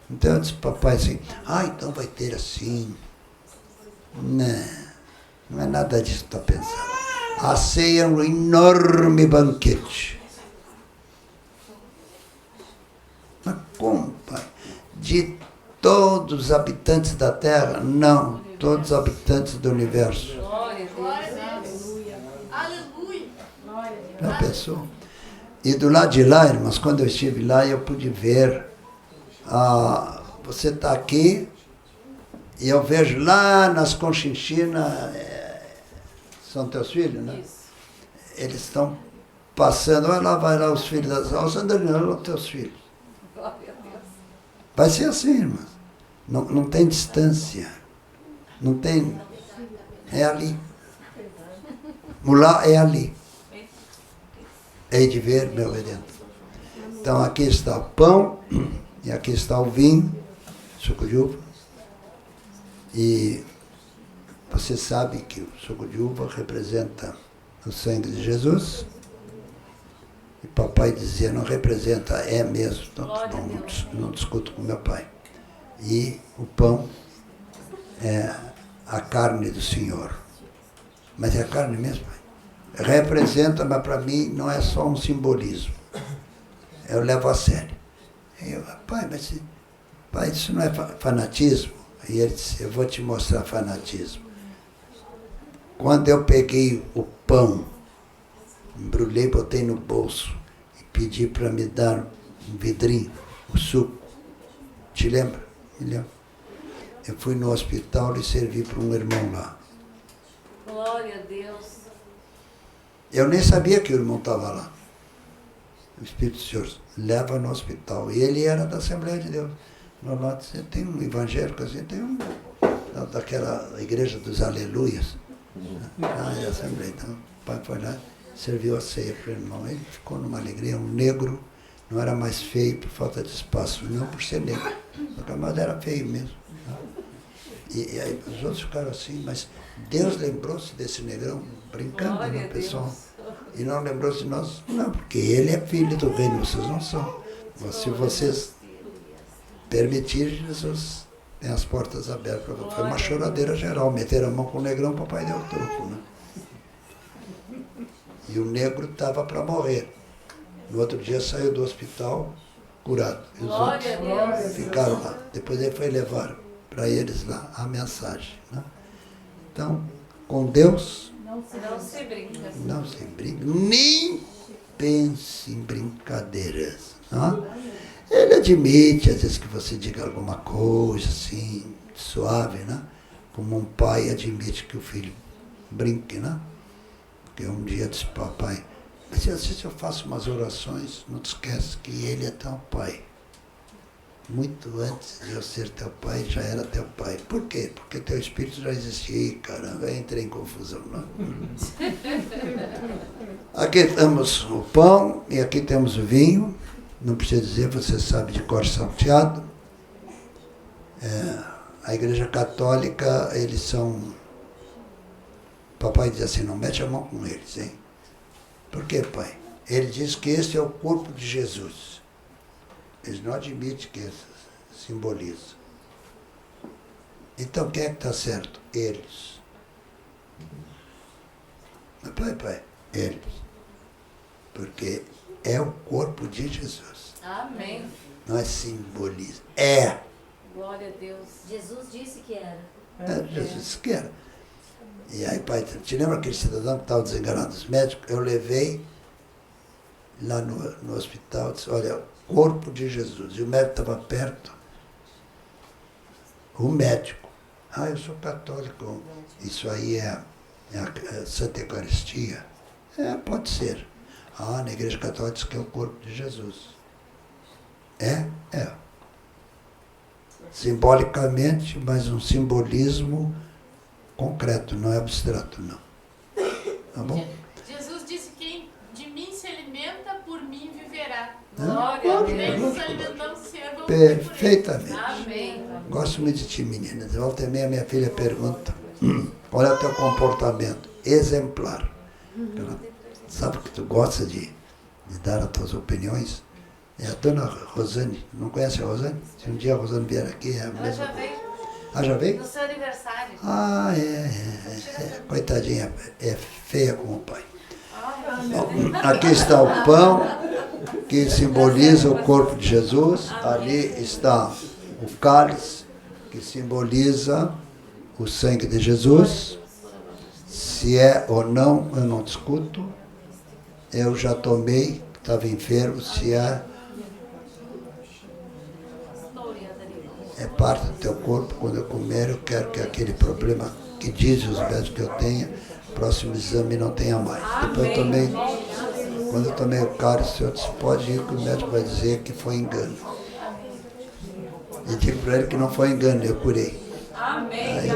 Speaker 1: Então eu disse para o papai assim, então vai ter assim. Não é nada disso que está pensando. A ceia é um enorme banquete. Mas como, pai? De todos os habitantes da terra? Não, todos os habitantes do universo. Já pensou? E do lado de lá, irmãos, quando eu estive lá, eu pude ver, você está aqui, e eu vejo lá nas Conchinchinas, são teus filhos, né? Eles estão passando, vai lá os filhos das alças, Sandrina, olha os teus filhos. Vai ser assim, irmãos. Não tem distância. Não tem. É ali. Mulá é ali. Hei de ver, meu Redentor. Então aqui está o pão, e aqui está o vinho, suco de uva. E você sabe que o suco de uva representa o sangue de Jesus. E papai dizia, não representa, é mesmo. Não discuto com meu pai. E o pão é a carne do Senhor. Mas é a carne mesmo, pai. Representa, mas para mim não é só um simbolismo. Eu levo a sério. Eu, pai, isso não é fanatismo? E ele disse, eu vou te mostrar fanatismo. Quando eu peguei o pão, embrulhei, botei no bolso e pedi para me dar um vidrinho, o suco. Te lembra? Me lembro. Eu fui no hospital e servi para um irmão lá.
Speaker 4: Glória a Deus.
Speaker 1: Eu nem sabia que o irmão estava lá. O Espírito do Senhor leva no hospital. E ele era da Assembleia de Deus. Lá tem um evangélico assim, tem um daquela igreja dos aleluias. É a Assembleia. Então o pai foi lá, serviu a ceia para o irmão. Ele ficou numa alegria, um negro, não era mais feio por falta de espaço, não por ser negro. Mas era feio mesmo. E aí os outros ficaram assim, mas Deus lembrou-se desse negrão, brincando, né, pessoal? E não lembrou-se de nós? Não, porque ele é filho do reino, vocês não são. Se vocês permitirem, Jesus tem as portas abertas para vocês. Foi uma choradeira geral, meteram a mão com o negrão, o papai deu o troco, né? E o negro estava para morrer. No outro dia saiu do hospital curado. E os outros ficaram lá. Depois ele foi levar para eles lá a mensagem. Né? Então, com Deus,
Speaker 4: não se brinca.
Speaker 1: Não se brinca, nem pense em brincadeiras. Né? Ele admite, às vezes, que você diga alguma coisa assim, suave, né? Como um pai admite que o filho brinque, né? Porque um dia disse, papai, mas às vezes eu faço umas orações, não te esquece que ele é teu pai. Muito antes de eu ser teu pai, já era teu pai. Por quê? Porque teu espírito já existia. Ih, caramba, eu entrei em confusão. Não? Aqui temos o pão e aqui temos o vinho. Não precisa dizer, você sabe de cor salteado. A Igreja Católica, eles são... Papai diz assim, não mete a mão com eles, hein? Por quê, pai? Ele diz que esse é o corpo de Jesus. Eles não admitem que isso simboliza. Então quem é que está certo? Eles. Mas pai, eles. Porque é o corpo de Jesus.
Speaker 4: Amém.
Speaker 1: Não é simbolismo. É.
Speaker 4: Glória a Deus. Jesus disse que era.
Speaker 1: Jesus disse que era. E aí, pai, te lembra aquele cidadão que estava desenganado dos médicos? Eu levei lá no hospital, disse, olha, o corpo de Jesus. E o médico estava perto. O médico. Eu sou católico. Isso aí é a Santa Eucaristia. Pode ser. Na Igreja Católica diz que é o corpo de Jesus. É. Simbolicamente, mas um simbolismo concreto, não é abstrato, não. Tá bom?
Speaker 7: Jesus disse: quem de mim se alimenta, por mim viverá.
Speaker 4: Glória a Deus.
Speaker 7: Ele se alimentou do Senhor, vamos
Speaker 1: Perfeitamente.
Speaker 4: Amém.
Speaker 1: Gosto muito de ti, meninas. Volta e meia, minha filha pergunta, qual é o teu comportamento exemplar? Ela sabe que tu gosta de dar as tuas opiniões. É a dona Rosane. Não conhece a Rosane? Se um dia a Rosane vier aqui, é a mesma.
Speaker 4: Ela já veio
Speaker 1: Já veio?
Speaker 4: no seu aniversário.
Speaker 1: Coitadinha, é feia como o pai. Bom, aqui está o pão, que simboliza o corpo de Jesus. Ali está o cálice, que simboliza o sangue de Jesus. Se é ou não, eu não discuto. Eu já tomei, estava enfermo, se é parte do teu corpo. Quando eu comer, eu quero que aquele problema que dizem os médicos que eu tenha, próximo exame não tenha mais. Depois quando eu tomei o cálice, eu disse, pode ir que o médico vai dizer que foi engano. E digo para ele que não foi engano, eu curei. Aí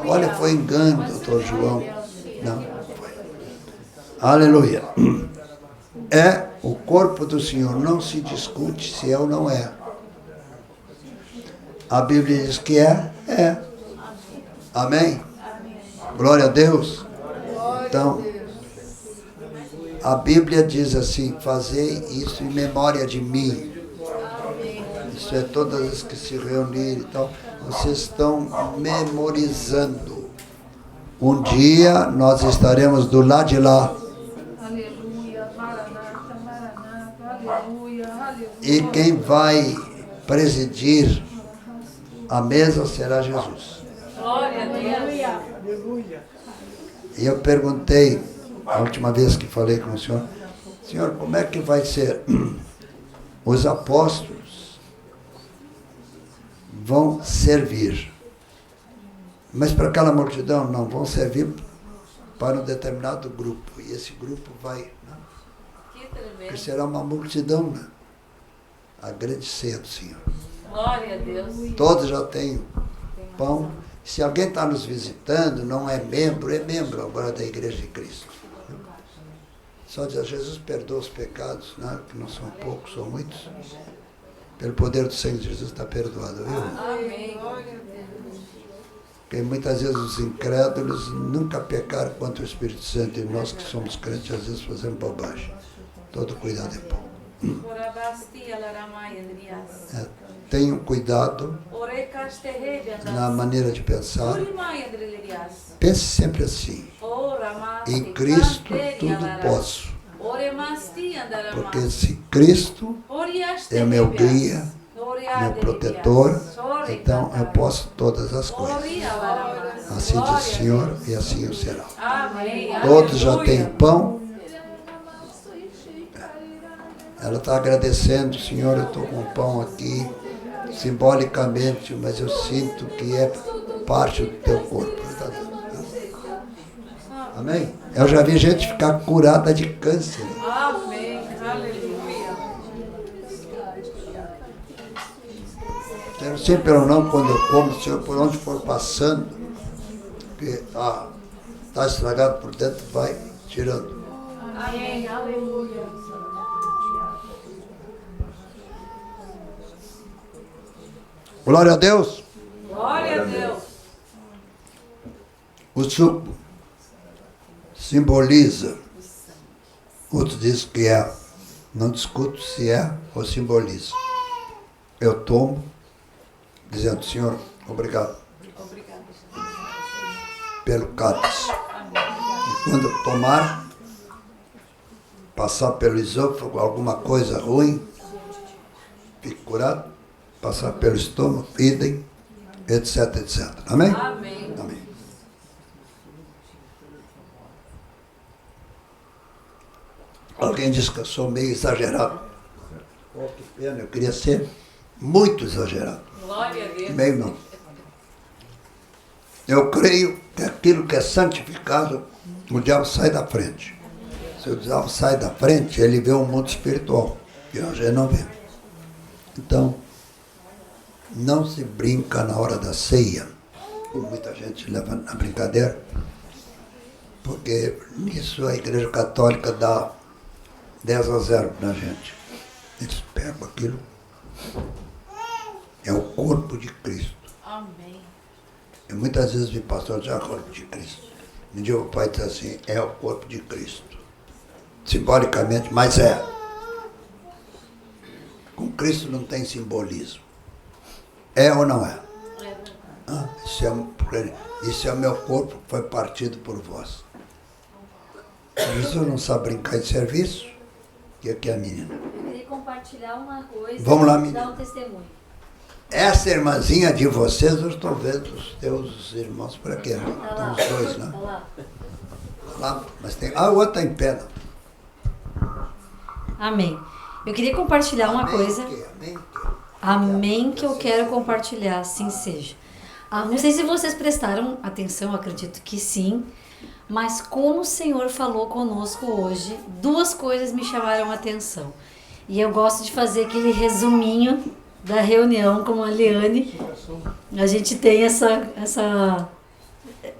Speaker 1: olha, foi engano, doutor João. Não foi. Aleluia. É o corpo do Senhor, não se discute se é ou não é. A Bíblia diz que é. Amém? Glória a Deus. Então, a Bíblia diz assim, fazei isso em memória de mim. Isso é todas as vezes que se reunirem e tal, vocês estão memorizando. Um dia nós estaremos do lado de lá.
Speaker 8: Aleluia, Maranata, aleluia, aleluia.
Speaker 1: E quem vai presidir a mesa será Jesus.
Speaker 4: Glória a Deus.
Speaker 1: E eu perguntei, a última vez que falei com o senhor, como é que vai ser? Os apóstolos vão servir. Mas para aquela multidão, não, vão servir para um determinado grupo. E esse grupo vai, porque será uma multidão, né? A grande ceia do Senhor.
Speaker 4: Glória a Deus.
Speaker 1: Todos já têm pão. Se alguém está nos visitando, não é membro agora da Igreja de Cristo. Só diz, Jesus perdoa os pecados, né? Que não são poucos, são muitos. Pelo poder do sangue de Jesus está perdoado, viu?
Speaker 4: Amém.
Speaker 1: Porque muitas vezes os incrédulos nunca pecaram contra o Espírito Santo. E nós que somos crentes, às vezes fazemos bobagem. Todo cuidado é bom. Tenham cuidado na maneira de pensar. Pense sempre assim. Em Cristo tudo posso. Porque se Cristo é meu guia, meu protetor, então eu posso todas as coisas. Assim diz o Senhor e assim o será. Todos já têm pão. Ela está agradecendo, Senhor, eu estou com o pão aqui, simbolicamente, mas eu sinto que é parte do teu corpo. Amém? Eu já vi gente ficar curada de câncer.
Speaker 4: Amém. Aleluia.
Speaker 1: Quero sempre ou não, quando eu como, Senhor, por onde for passando, porque está estragado por dentro, vai tirando.
Speaker 8: Amém. Aleluia.
Speaker 1: Glória a Deus.
Speaker 4: Glória a Deus.
Speaker 1: O suco simboliza. Outro diz que é. Não discuto se é ou simboliza. Eu tomo, dizendo, Senhor, obrigado. pelo cálice. E quando tomar, passar pelo esôfago, alguma coisa ruim, fique curado, passar pelo estômago, idem, etc, etc. Amém?
Speaker 4: Amém.
Speaker 1: Amém. Alguém disse que eu sou meio exagerado. Oh, que pena, eu queria ser muito exagerado.
Speaker 4: Glória a Deus.
Speaker 1: Meio não. Eu creio que aquilo que é santificado, o diabo sai da frente. Se o diabo sai da frente, ele vê o mundo espiritual, que hoje ele não vê. Então, não se brinca na hora da ceia, como muita gente leva na brincadeira, porque nisso a Igreja Católica dá 10-0 pra gente. Eles pegam aquilo. É o corpo de Cristo.
Speaker 4: Amém.
Speaker 1: E muitas vezes vi pastor dizer, é o corpo de Cristo. Um dia o pai diz assim, é o corpo de Cristo. Simbolicamente, mas é. Com Cristo não tem simbolismo. É ou não é? Ah, isso é o meu corpo que foi partido por vós. Jesus não sabe brincar em serviço. E aqui é a menina.
Speaker 10: Eu queria compartilhar uma coisa.
Speaker 1: Vamos lá,
Speaker 10: e
Speaker 1: menina.
Speaker 10: dar um testemunho.
Speaker 1: Essa irmãzinha de vocês, eu estou vendo os teus irmãos por aqui. Né?
Speaker 10: Tá
Speaker 1: Tem
Speaker 10: lá.
Speaker 1: os dois, né?
Speaker 10: Tá lá.
Speaker 1: Lá, mas tem. Ah, o outro está em pé.
Speaker 10: Amém. Eu queria compartilhar uma coisa.
Speaker 1: Amém.
Speaker 10: Amém que eu quero compartilhar, assim seja. Não sei se vocês prestaram atenção, acredito que sim. Mas como o Senhor falou conosco hoje, duas coisas me chamaram a atenção. E eu gosto de fazer aquele resuminho da reunião com a Liane. A gente tem essa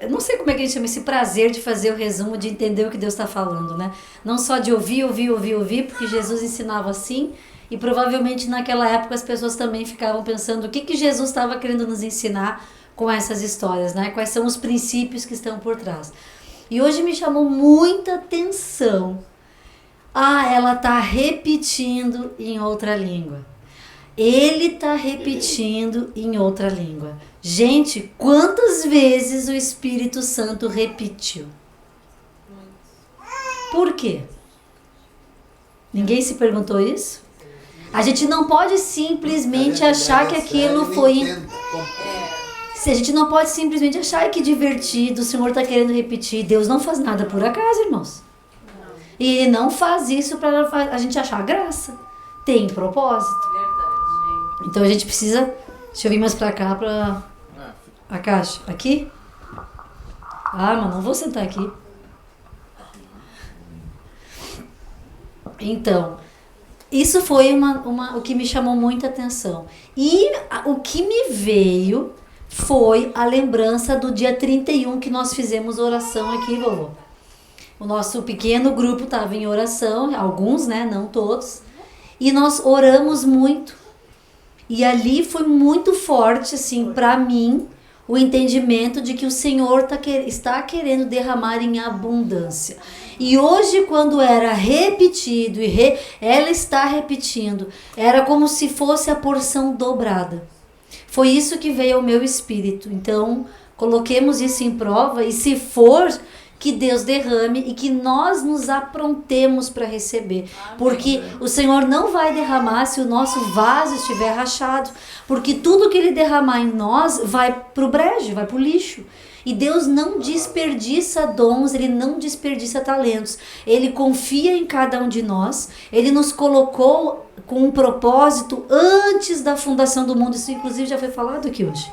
Speaker 10: eu não sei como é que a gente chama, esse prazer de fazer o resumo, de entender o que Deus está falando, né? Não só de ouvir, porque Jesus ensinava assim, e provavelmente naquela época as pessoas também ficavam pensando o que Jesus estava querendo nos ensinar com essas histórias, né? Quais são os princípios que estão por trás. E hoje me chamou muita atenção. Ela está repetindo em outra língua. Ele está repetindo em outra língua. Gente, quantas vezes o Espírito Santo repetiu? Por quê? Ninguém se perguntou isso? A gente não pode simplesmente achar que aquilo foi... Se a gente não pode simplesmente achar que divertido, o Senhor está querendo repetir. Deus não faz nada por acaso, irmãos. E Ele não faz isso para a gente achar graça. Tem propósito.
Speaker 4: Verdade.
Speaker 10: Então a gente precisa... Deixa eu vir mais para cá, para a caixa. Aqui? Mas não vou sentar aqui. Então, isso foi o que me chamou muita atenção. E o que me veio foi a lembrança do dia 31 que nós fizemos oração aqui, vovô. O nosso pequeno grupo estava em oração, alguns, né, não todos, e nós oramos muito. E ali foi muito forte, assim, para mim, o entendimento de que o Senhor está querendo derramar em abundância. E hoje, quando era repetido, ela está repetindo, era como se fosse a porção dobrada. Foi isso que veio ao meu espírito. Então, coloquemos isso em prova, e se for, que Deus derrame e que nós nos aprontemos para receber. Amém. Porque o Senhor não vai derramar se o nosso vaso estiver rachado. Porque tudo que Ele derramar em nós vai para o brejo, vai para o lixo. E Deus não desperdiça dons, Ele não desperdiça talentos. Ele confia em cada um de nós. Ele nos colocou com um propósito antes da fundação do mundo. Isso inclusive já foi falado aqui hoje.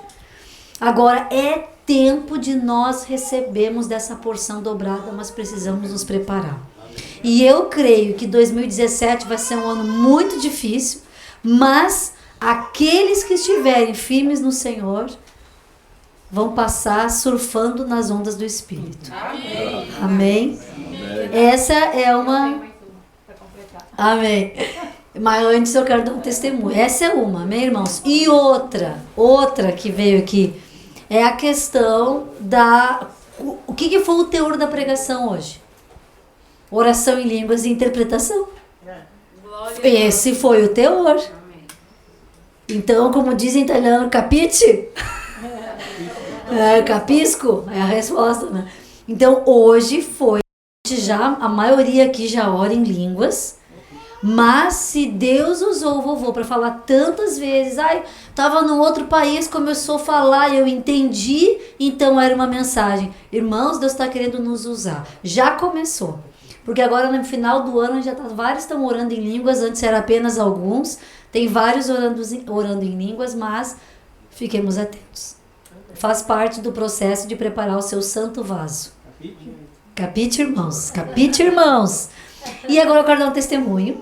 Speaker 10: Agora é tempo de nós recebermos dessa porção dobrada, mas precisamos nos preparar. E eu creio que 2017 vai ser um ano muito difícil, mas aqueles que estiverem firmes no Senhor vão passar surfando nas ondas do Espírito.
Speaker 4: Amém.
Speaker 10: Amém? Essa é uma... Amém. Mas antes eu quero dar um testemunho. Essa é uma, amém, irmãos? E outra que veio aqui, é a questão da... O que foi o teor da pregação hoje? Oração em línguas e interpretação. Esse foi o teor. Então, como dizem em italiano, capite? Capisco? É a resposta, né? Então, hoje foi, já a maioria aqui já ora em línguas, mas se Deus usou o vovô para falar tantas vezes, tava num outro país, começou a falar, eu entendi, então era uma mensagem. Irmãos, Deus está querendo nos usar. Já começou. Porque agora no final do ano vários estão orando em línguas, antes era apenas alguns. Tem vários orando em línguas, mas fiquemos atentos. Faz parte do processo de preparar o seu santo vaso. Capite, irmãos. Capite, irmãos. E agora eu quero dar um testemunho.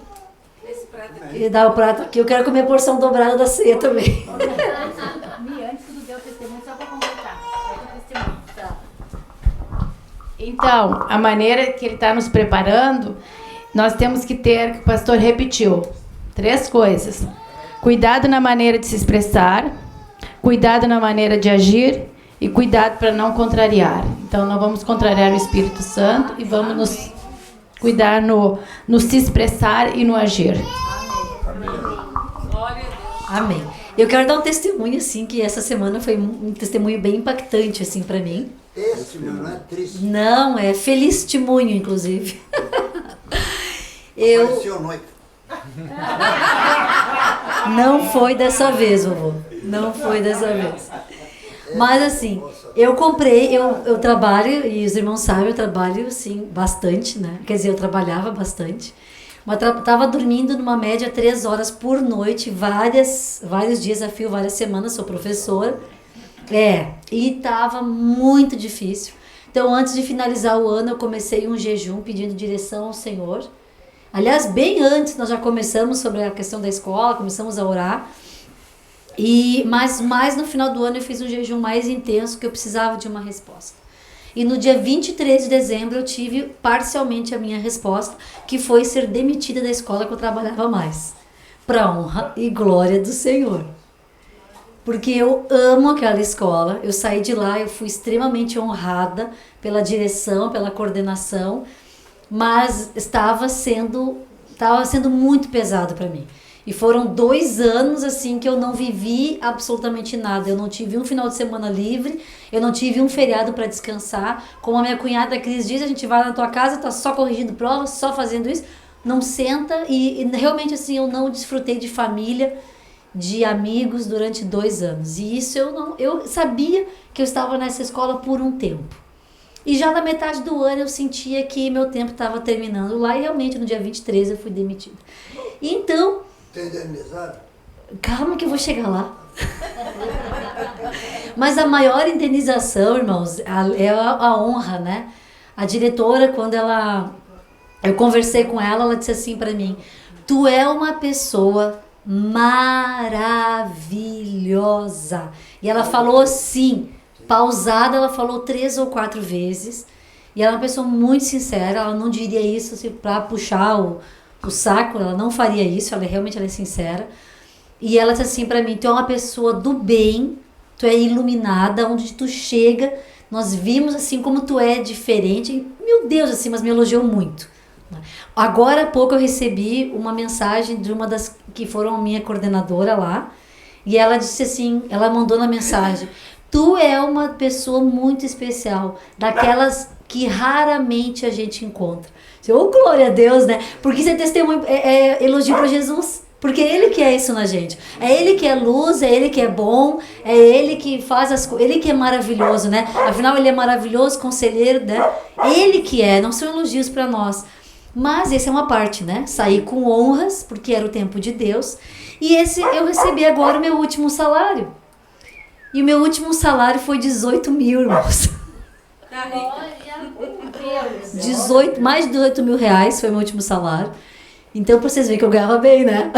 Speaker 4: Esse prato aqui.
Speaker 10: E dar o prato aqui. Eu quero comer a porção dobrada da ceia também.
Speaker 7: Antes tu deu o testemunho, só para completar. Então, a maneira que ele está nos preparando, nós temos que ter, que o pastor repetiu, 3 coisas. Cuidado na maneira de se expressar, cuidado na maneira de agir e cuidado para não contrariar. Então, não vamos contrariar o Espírito Santo e vamos nos cuidar no se expressar e no agir.
Speaker 10: Amém. Eu quero dar um testemunho, assim, que essa semana foi um testemunho bem impactante, assim, para mim.
Speaker 1: Testemunho, não é triste.
Speaker 10: Não, é feliz testemunho, inclusive.
Speaker 1: Apareceu noiva.
Speaker 10: Não foi dessa vez, vovô. Não foi dessa vez. Mas assim, eu comprei, eu trabalho, e os irmãos sabem, eu trabalho, sim, bastante, né? Quer dizer, eu trabalhava bastante. Mas tava dormindo numa média 3 horas por noite, vários dias a fio, várias semanas, sou professora. E tava muito difícil. Então, antes de finalizar o ano, eu comecei um jejum pedindo direção ao Senhor. Aliás, bem antes, nós já começamos sobre a questão da escola, começamos a orar. Mas mais no final do ano eu fiz um jejum mais intenso, que eu precisava de uma resposta. E no dia 23 de dezembro eu tive parcialmente a minha resposta, que foi ser demitida da escola que eu trabalhava mais. Para honra e glória do Senhor. Porque eu amo aquela escola, eu saí de lá, eu fui extremamente honrada pela direção, pela coordenação, mas estava sendo muito pesado para mim. E foram 2 anos assim que eu não vivi absolutamente nada. Eu não tive um final de semana livre, eu não tive um feriado para descansar. Como a minha cunhada Cris diz, a gente vai na tua casa, tá só corrigindo provas, só fazendo isso, não senta. E realmente assim, eu não desfrutei de família, de amigos durante 2 anos. E isso eu sabia que eu estava nessa escola por um tempo. E já na metade do ano eu sentia que meu tempo estava terminando lá e realmente no dia 23 eu fui demitida. Então...
Speaker 1: Tem indenizado?
Speaker 10: Calma que eu vou chegar lá. Mas a maior indenização, irmãos, é a honra, né? A diretora, quando eu conversei com ela, ela disse assim para mim: tu é uma pessoa maravilhosa. E ela falou assim, pausada, ela falou 3 ou 4 vezes. E ela é uma pessoa muito sincera, ela não diria isso assim, para puxar o saco, ela não faria isso, ela é sincera. E ela disse assim pra mim: tu é uma pessoa do bem, tu é iluminada, onde tu chega, nós vimos assim como tu é diferente. Meu Deus, assim, mas me elogiou muito. Agora há pouco eu recebi uma mensagem de uma das que foram a minha coordenadora lá, e ela disse assim, ela mandou na mensagem: tu é uma pessoa muito especial, daquelas que raramente a gente encontra. Oh, glória a Deus, né? Porque isso é testemunho, é elogio para Jesus. Porque é Ele que é isso na gente. É Ele que é luz, é Ele que é bom, é Ele que faz as coisas, Ele que é maravilhoso, né? Afinal, Ele é maravilhoso, conselheiro, né? Ele que é, não são elogios para nós. Mas essa é uma parte, né? Saí com honras, porque era o tempo de Deus. E eu recebi agora o meu último salário. E o meu último salário foi 18 mil, irmãos. Mais de 18 mil reais foi meu último salário. Então, pra vocês verem que eu ganhava bem, né?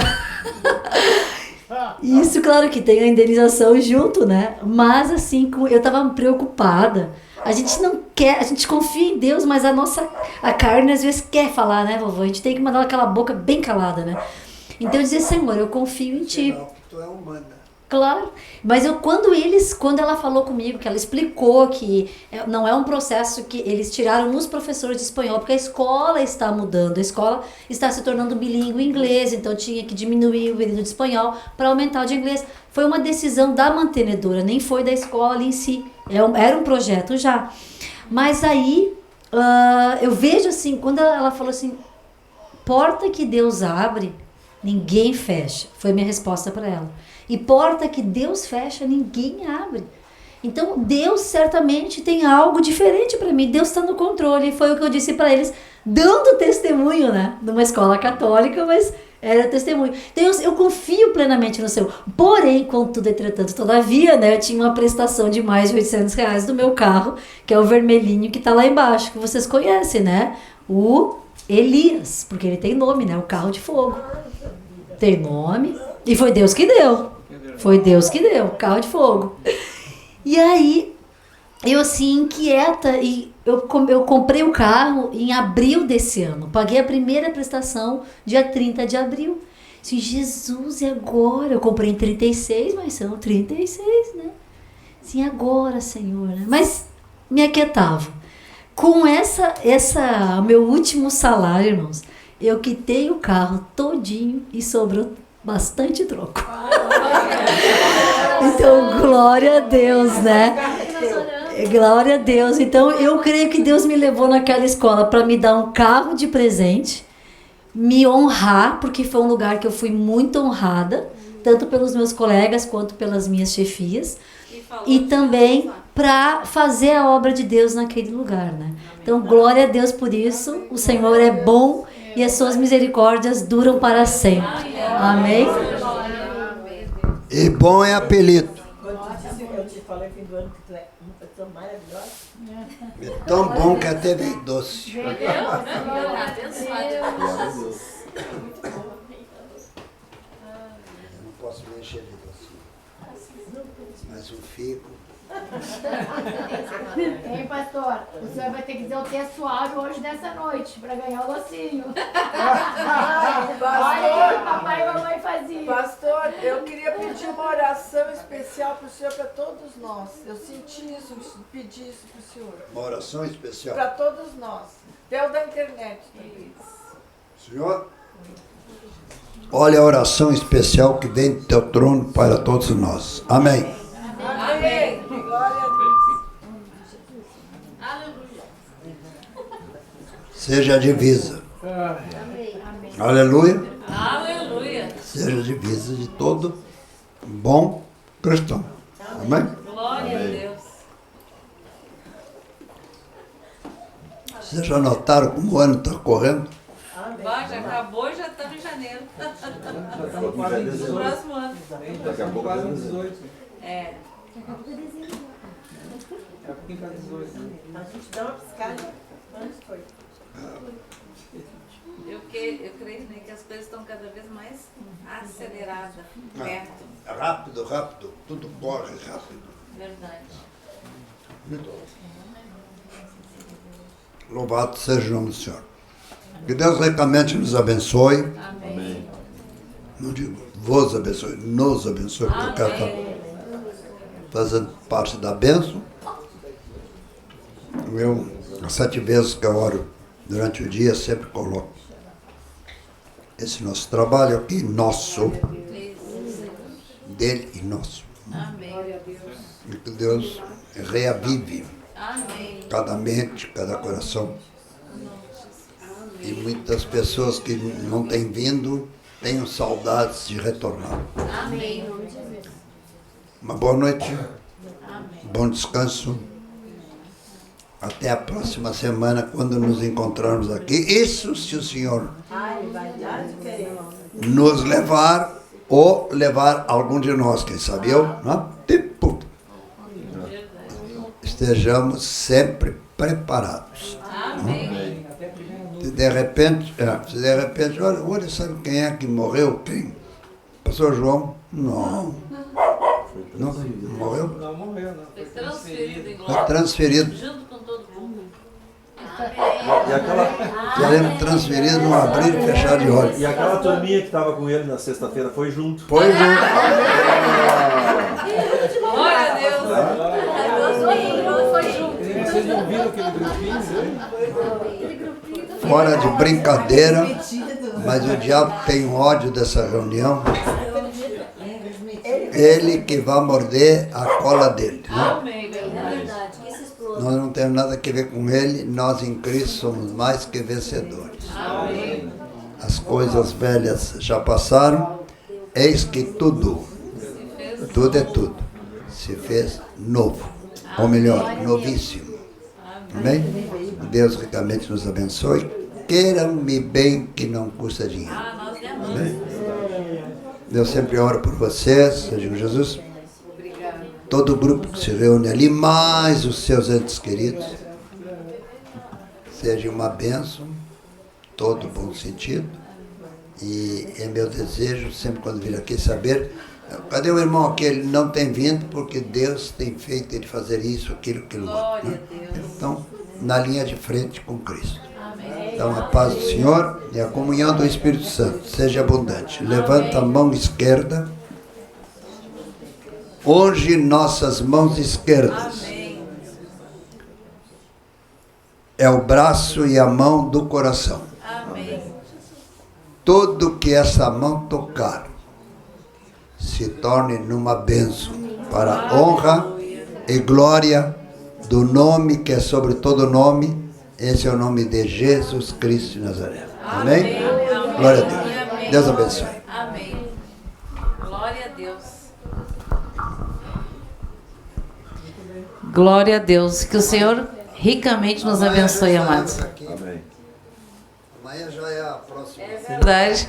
Speaker 10: Isso, claro que tem a indenização junto, né? Mas, assim, eu tava preocupada. A gente não quer, a gente confia em Deus, mas a carne às vezes quer falar, né, vovô? A gente tem que mandar aquela boca bem calada, né? Então eu dizia: Senhor, eu confio em Ti.
Speaker 1: Tu é humana.
Speaker 10: Claro, mas quando ela falou comigo, que ela explicou que não é um processo que eles tiraram nos professores de espanhol, porque a escola está mudando, a escola está se tornando bilíngue em inglês, então tinha que diminuir o período de espanhol para aumentar o de inglês. Foi uma decisão da mantenedora, nem foi da escola ali em si, Era um projeto já. Mas aí, eu vejo assim, quando ela falou assim, porta que Deus abre, ninguém fecha. Foi a minha resposta para ela. E porta que Deus fecha, ninguém abre. Então, Deus certamente tem algo diferente para mim. Deus está no controle. Foi o que eu disse para eles, dando testemunho, né? Numa escola católica, mas era testemunho. Então, eu confio plenamente no Senhor. Porém, contudo, entretanto, todavia, né? Eu tinha uma prestação de mais de R$800 do meu carro, que é o vermelhinho que está lá embaixo, que vocês conhecem, né? O Elias, porque ele tem nome, né? O carro de fogo. Tem nome. E foi Deus que deu. Foi Deus que deu, carro de fogo. E aí, eu assim, inquieta, e eu comprei o carro em abril desse ano. Paguei a primeira prestação dia 30 de abril. Assim, Jesus, e agora? Eu comprei em 36, mas são 36, né? Assim, agora, Senhor, né? Mas me aquietava. Com meu último salário, irmãos, eu quitei o carro todinho e sobrou bastante troco. Então, glória a Deus, né? Glória a Deus. Então, eu creio que Deus me levou naquela escola para me dar um carro de presente, me honrar, porque foi um lugar que eu fui muito honrada, tanto pelos meus colegas quanto pelas minhas chefias, e também para fazer a obra de Deus naquele lugar, né? Então, glória a Deus por isso. O Senhor é bom e as suas misericórdias duram para sempre. Amém?
Speaker 1: E bom é apelido.
Speaker 9: Eu te falei fim do ano que tu é uma pessoa maravilhosa.
Speaker 1: É tão bom que até vem doce.
Speaker 4: Deus abençoado.
Speaker 1: Eu não posso me encher de doce. Mas o figo.
Speaker 11: Ei, pastor, o senhor vai ter que dizer o texto suave hoje nessa noite, para ganhar o docinho. Olha aí, papai e mamãe faziam.
Speaker 5: Pastor, eu queria pedir uma oração especial para o senhor, para todos nós. Eu senti isso, pedi isso para o senhor.
Speaker 1: Uma oração especial.
Speaker 5: Para todos nós. Até o da internet também.
Speaker 1: Senhor, olha a oração especial que vem do teu trono para todos nós. Amém.
Speaker 5: Amém. Glória a Deus.
Speaker 4: Aleluia.
Speaker 1: Seja a divisa. Aleluia.
Speaker 4: Aleluia.
Speaker 1: Seja a divisa de todo bom cristão. Amém?
Speaker 4: Glória a Deus.
Speaker 1: Vocês já notaram como o ano está correndo?
Speaker 4: Já acabou, já estamos em janeiro.
Speaker 3: Já estamos quase em 18.
Speaker 4: Próximo ano.
Speaker 3: Daqui a pouco quase em 18.
Speaker 4: É.
Speaker 3: Daqui a pouquinho para 18.
Speaker 9: A gente dá uma piscada antes foi.
Speaker 4: Eu creio, né, que as coisas estão cada vez mais aceleradas, perto.
Speaker 1: Rápido, rápido. Tudo corre rápido.
Speaker 4: Verdade.
Speaker 1: Muito bom. Louvado seja o nome do Senhor. Que Deus ricamente nos abençoe.
Speaker 4: Amém.
Speaker 1: Não digo vos abençoe, nos abençoe, porque eu quero estar fazendo parte da bênção. Eu, as 7 vezes que eu oro durante o dia, sempre coloco esse nosso trabalho aqui, nosso, dele e nosso.
Speaker 4: Amém.
Speaker 1: E que Deus reavive
Speaker 4: Amém.
Speaker 1: cada mente, cada coração. E muitas pessoas que não têm vindo, tenham saudades de retornar.
Speaker 4: Amém.
Speaker 1: Uma boa noite,
Speaker 4: Amém.
Speaker 1: bom descanso. Até a próxima semana, quando nos encontrarmos aqui. Isso se o Senhor nos levar ou levar algum de nós, quem sabe eu, não? Tipo, estejamos sempre preparados.
Speaker 4: Amém.
Speaker 1: Se de repente, olha, sabe quem é que morreu? Quem? Pastor João? Não. Não morreu?
Speaker 3: Não morreu, não.
Speaker 4: Foi transferido em
Speaker 1: Foi
Speaker 4: glória.
Speaker 1: transferido.
Speaker 4: Junto com todo mundo.
Speaker 12: E aquela,
Speaker 1: Querendo transferir no abrir e fechar de olhos.
Speaker 12: e aquela turminha que estava com ele na sexta-feira foi junto.
Speaker 1: Foi junto.
Speaker 4: Glória a Deus.
Speaker 3: Vocês não viram aquele grupinho?
Speaker 1: Fora de brincadeira, mas o diabo tem ódio dessa reunião. Ele que vai morder a cola dele. Né?
Speaker 4: Amém. Verdade.
Speaker 1: Nós não temos nada a ver com ele, nós em Cristo somos mais que vencedores.
Speaker 9: Amém.
Speaker 1: As coisas velhas já passaram, eis que tudo é tudo, se fez novo, ou melhor, novíssimo. Amém? Deus ricamente nos abençoe. Queiram-me bem, que não custa dinheiro. Amém? Deus sempre ora por vocês, eu digo, Jesus. Todo o grupo que se reúne ali, mais os seus entes queridos, seja uma bênção, todo bom sentido. E é meu desejo, sempre quando vir aqui, saber, cadê o irmão aqui? Ele não tem vindo porque Deus tem feito ele fazer isso, aquilo outro. Né? Então, na linha de frente com Cristo. Então, a paz do Senhor e a comunhão do Espírito Santo seja abundante. Levanta a mão esquerda. Hoje, nossas mãos esquerdas é o braço e a mão do coração. Tudo que essa mão tocar se torne numa bênção para a honra e glória do nome que é sobre todo nome. Esse é o nome de Jesus Cristo de Nazaré. Amém? Glória a Deus. Deus abençoe.
Speaker 4: Amém. Glória a Deus.
Speaker 6: Glória a Deus. Que o Senhor ricamente nos abençoe, amados.
Speaker 1: Amém. Amanhã já é a próxima.
Speaker 6: Verdade.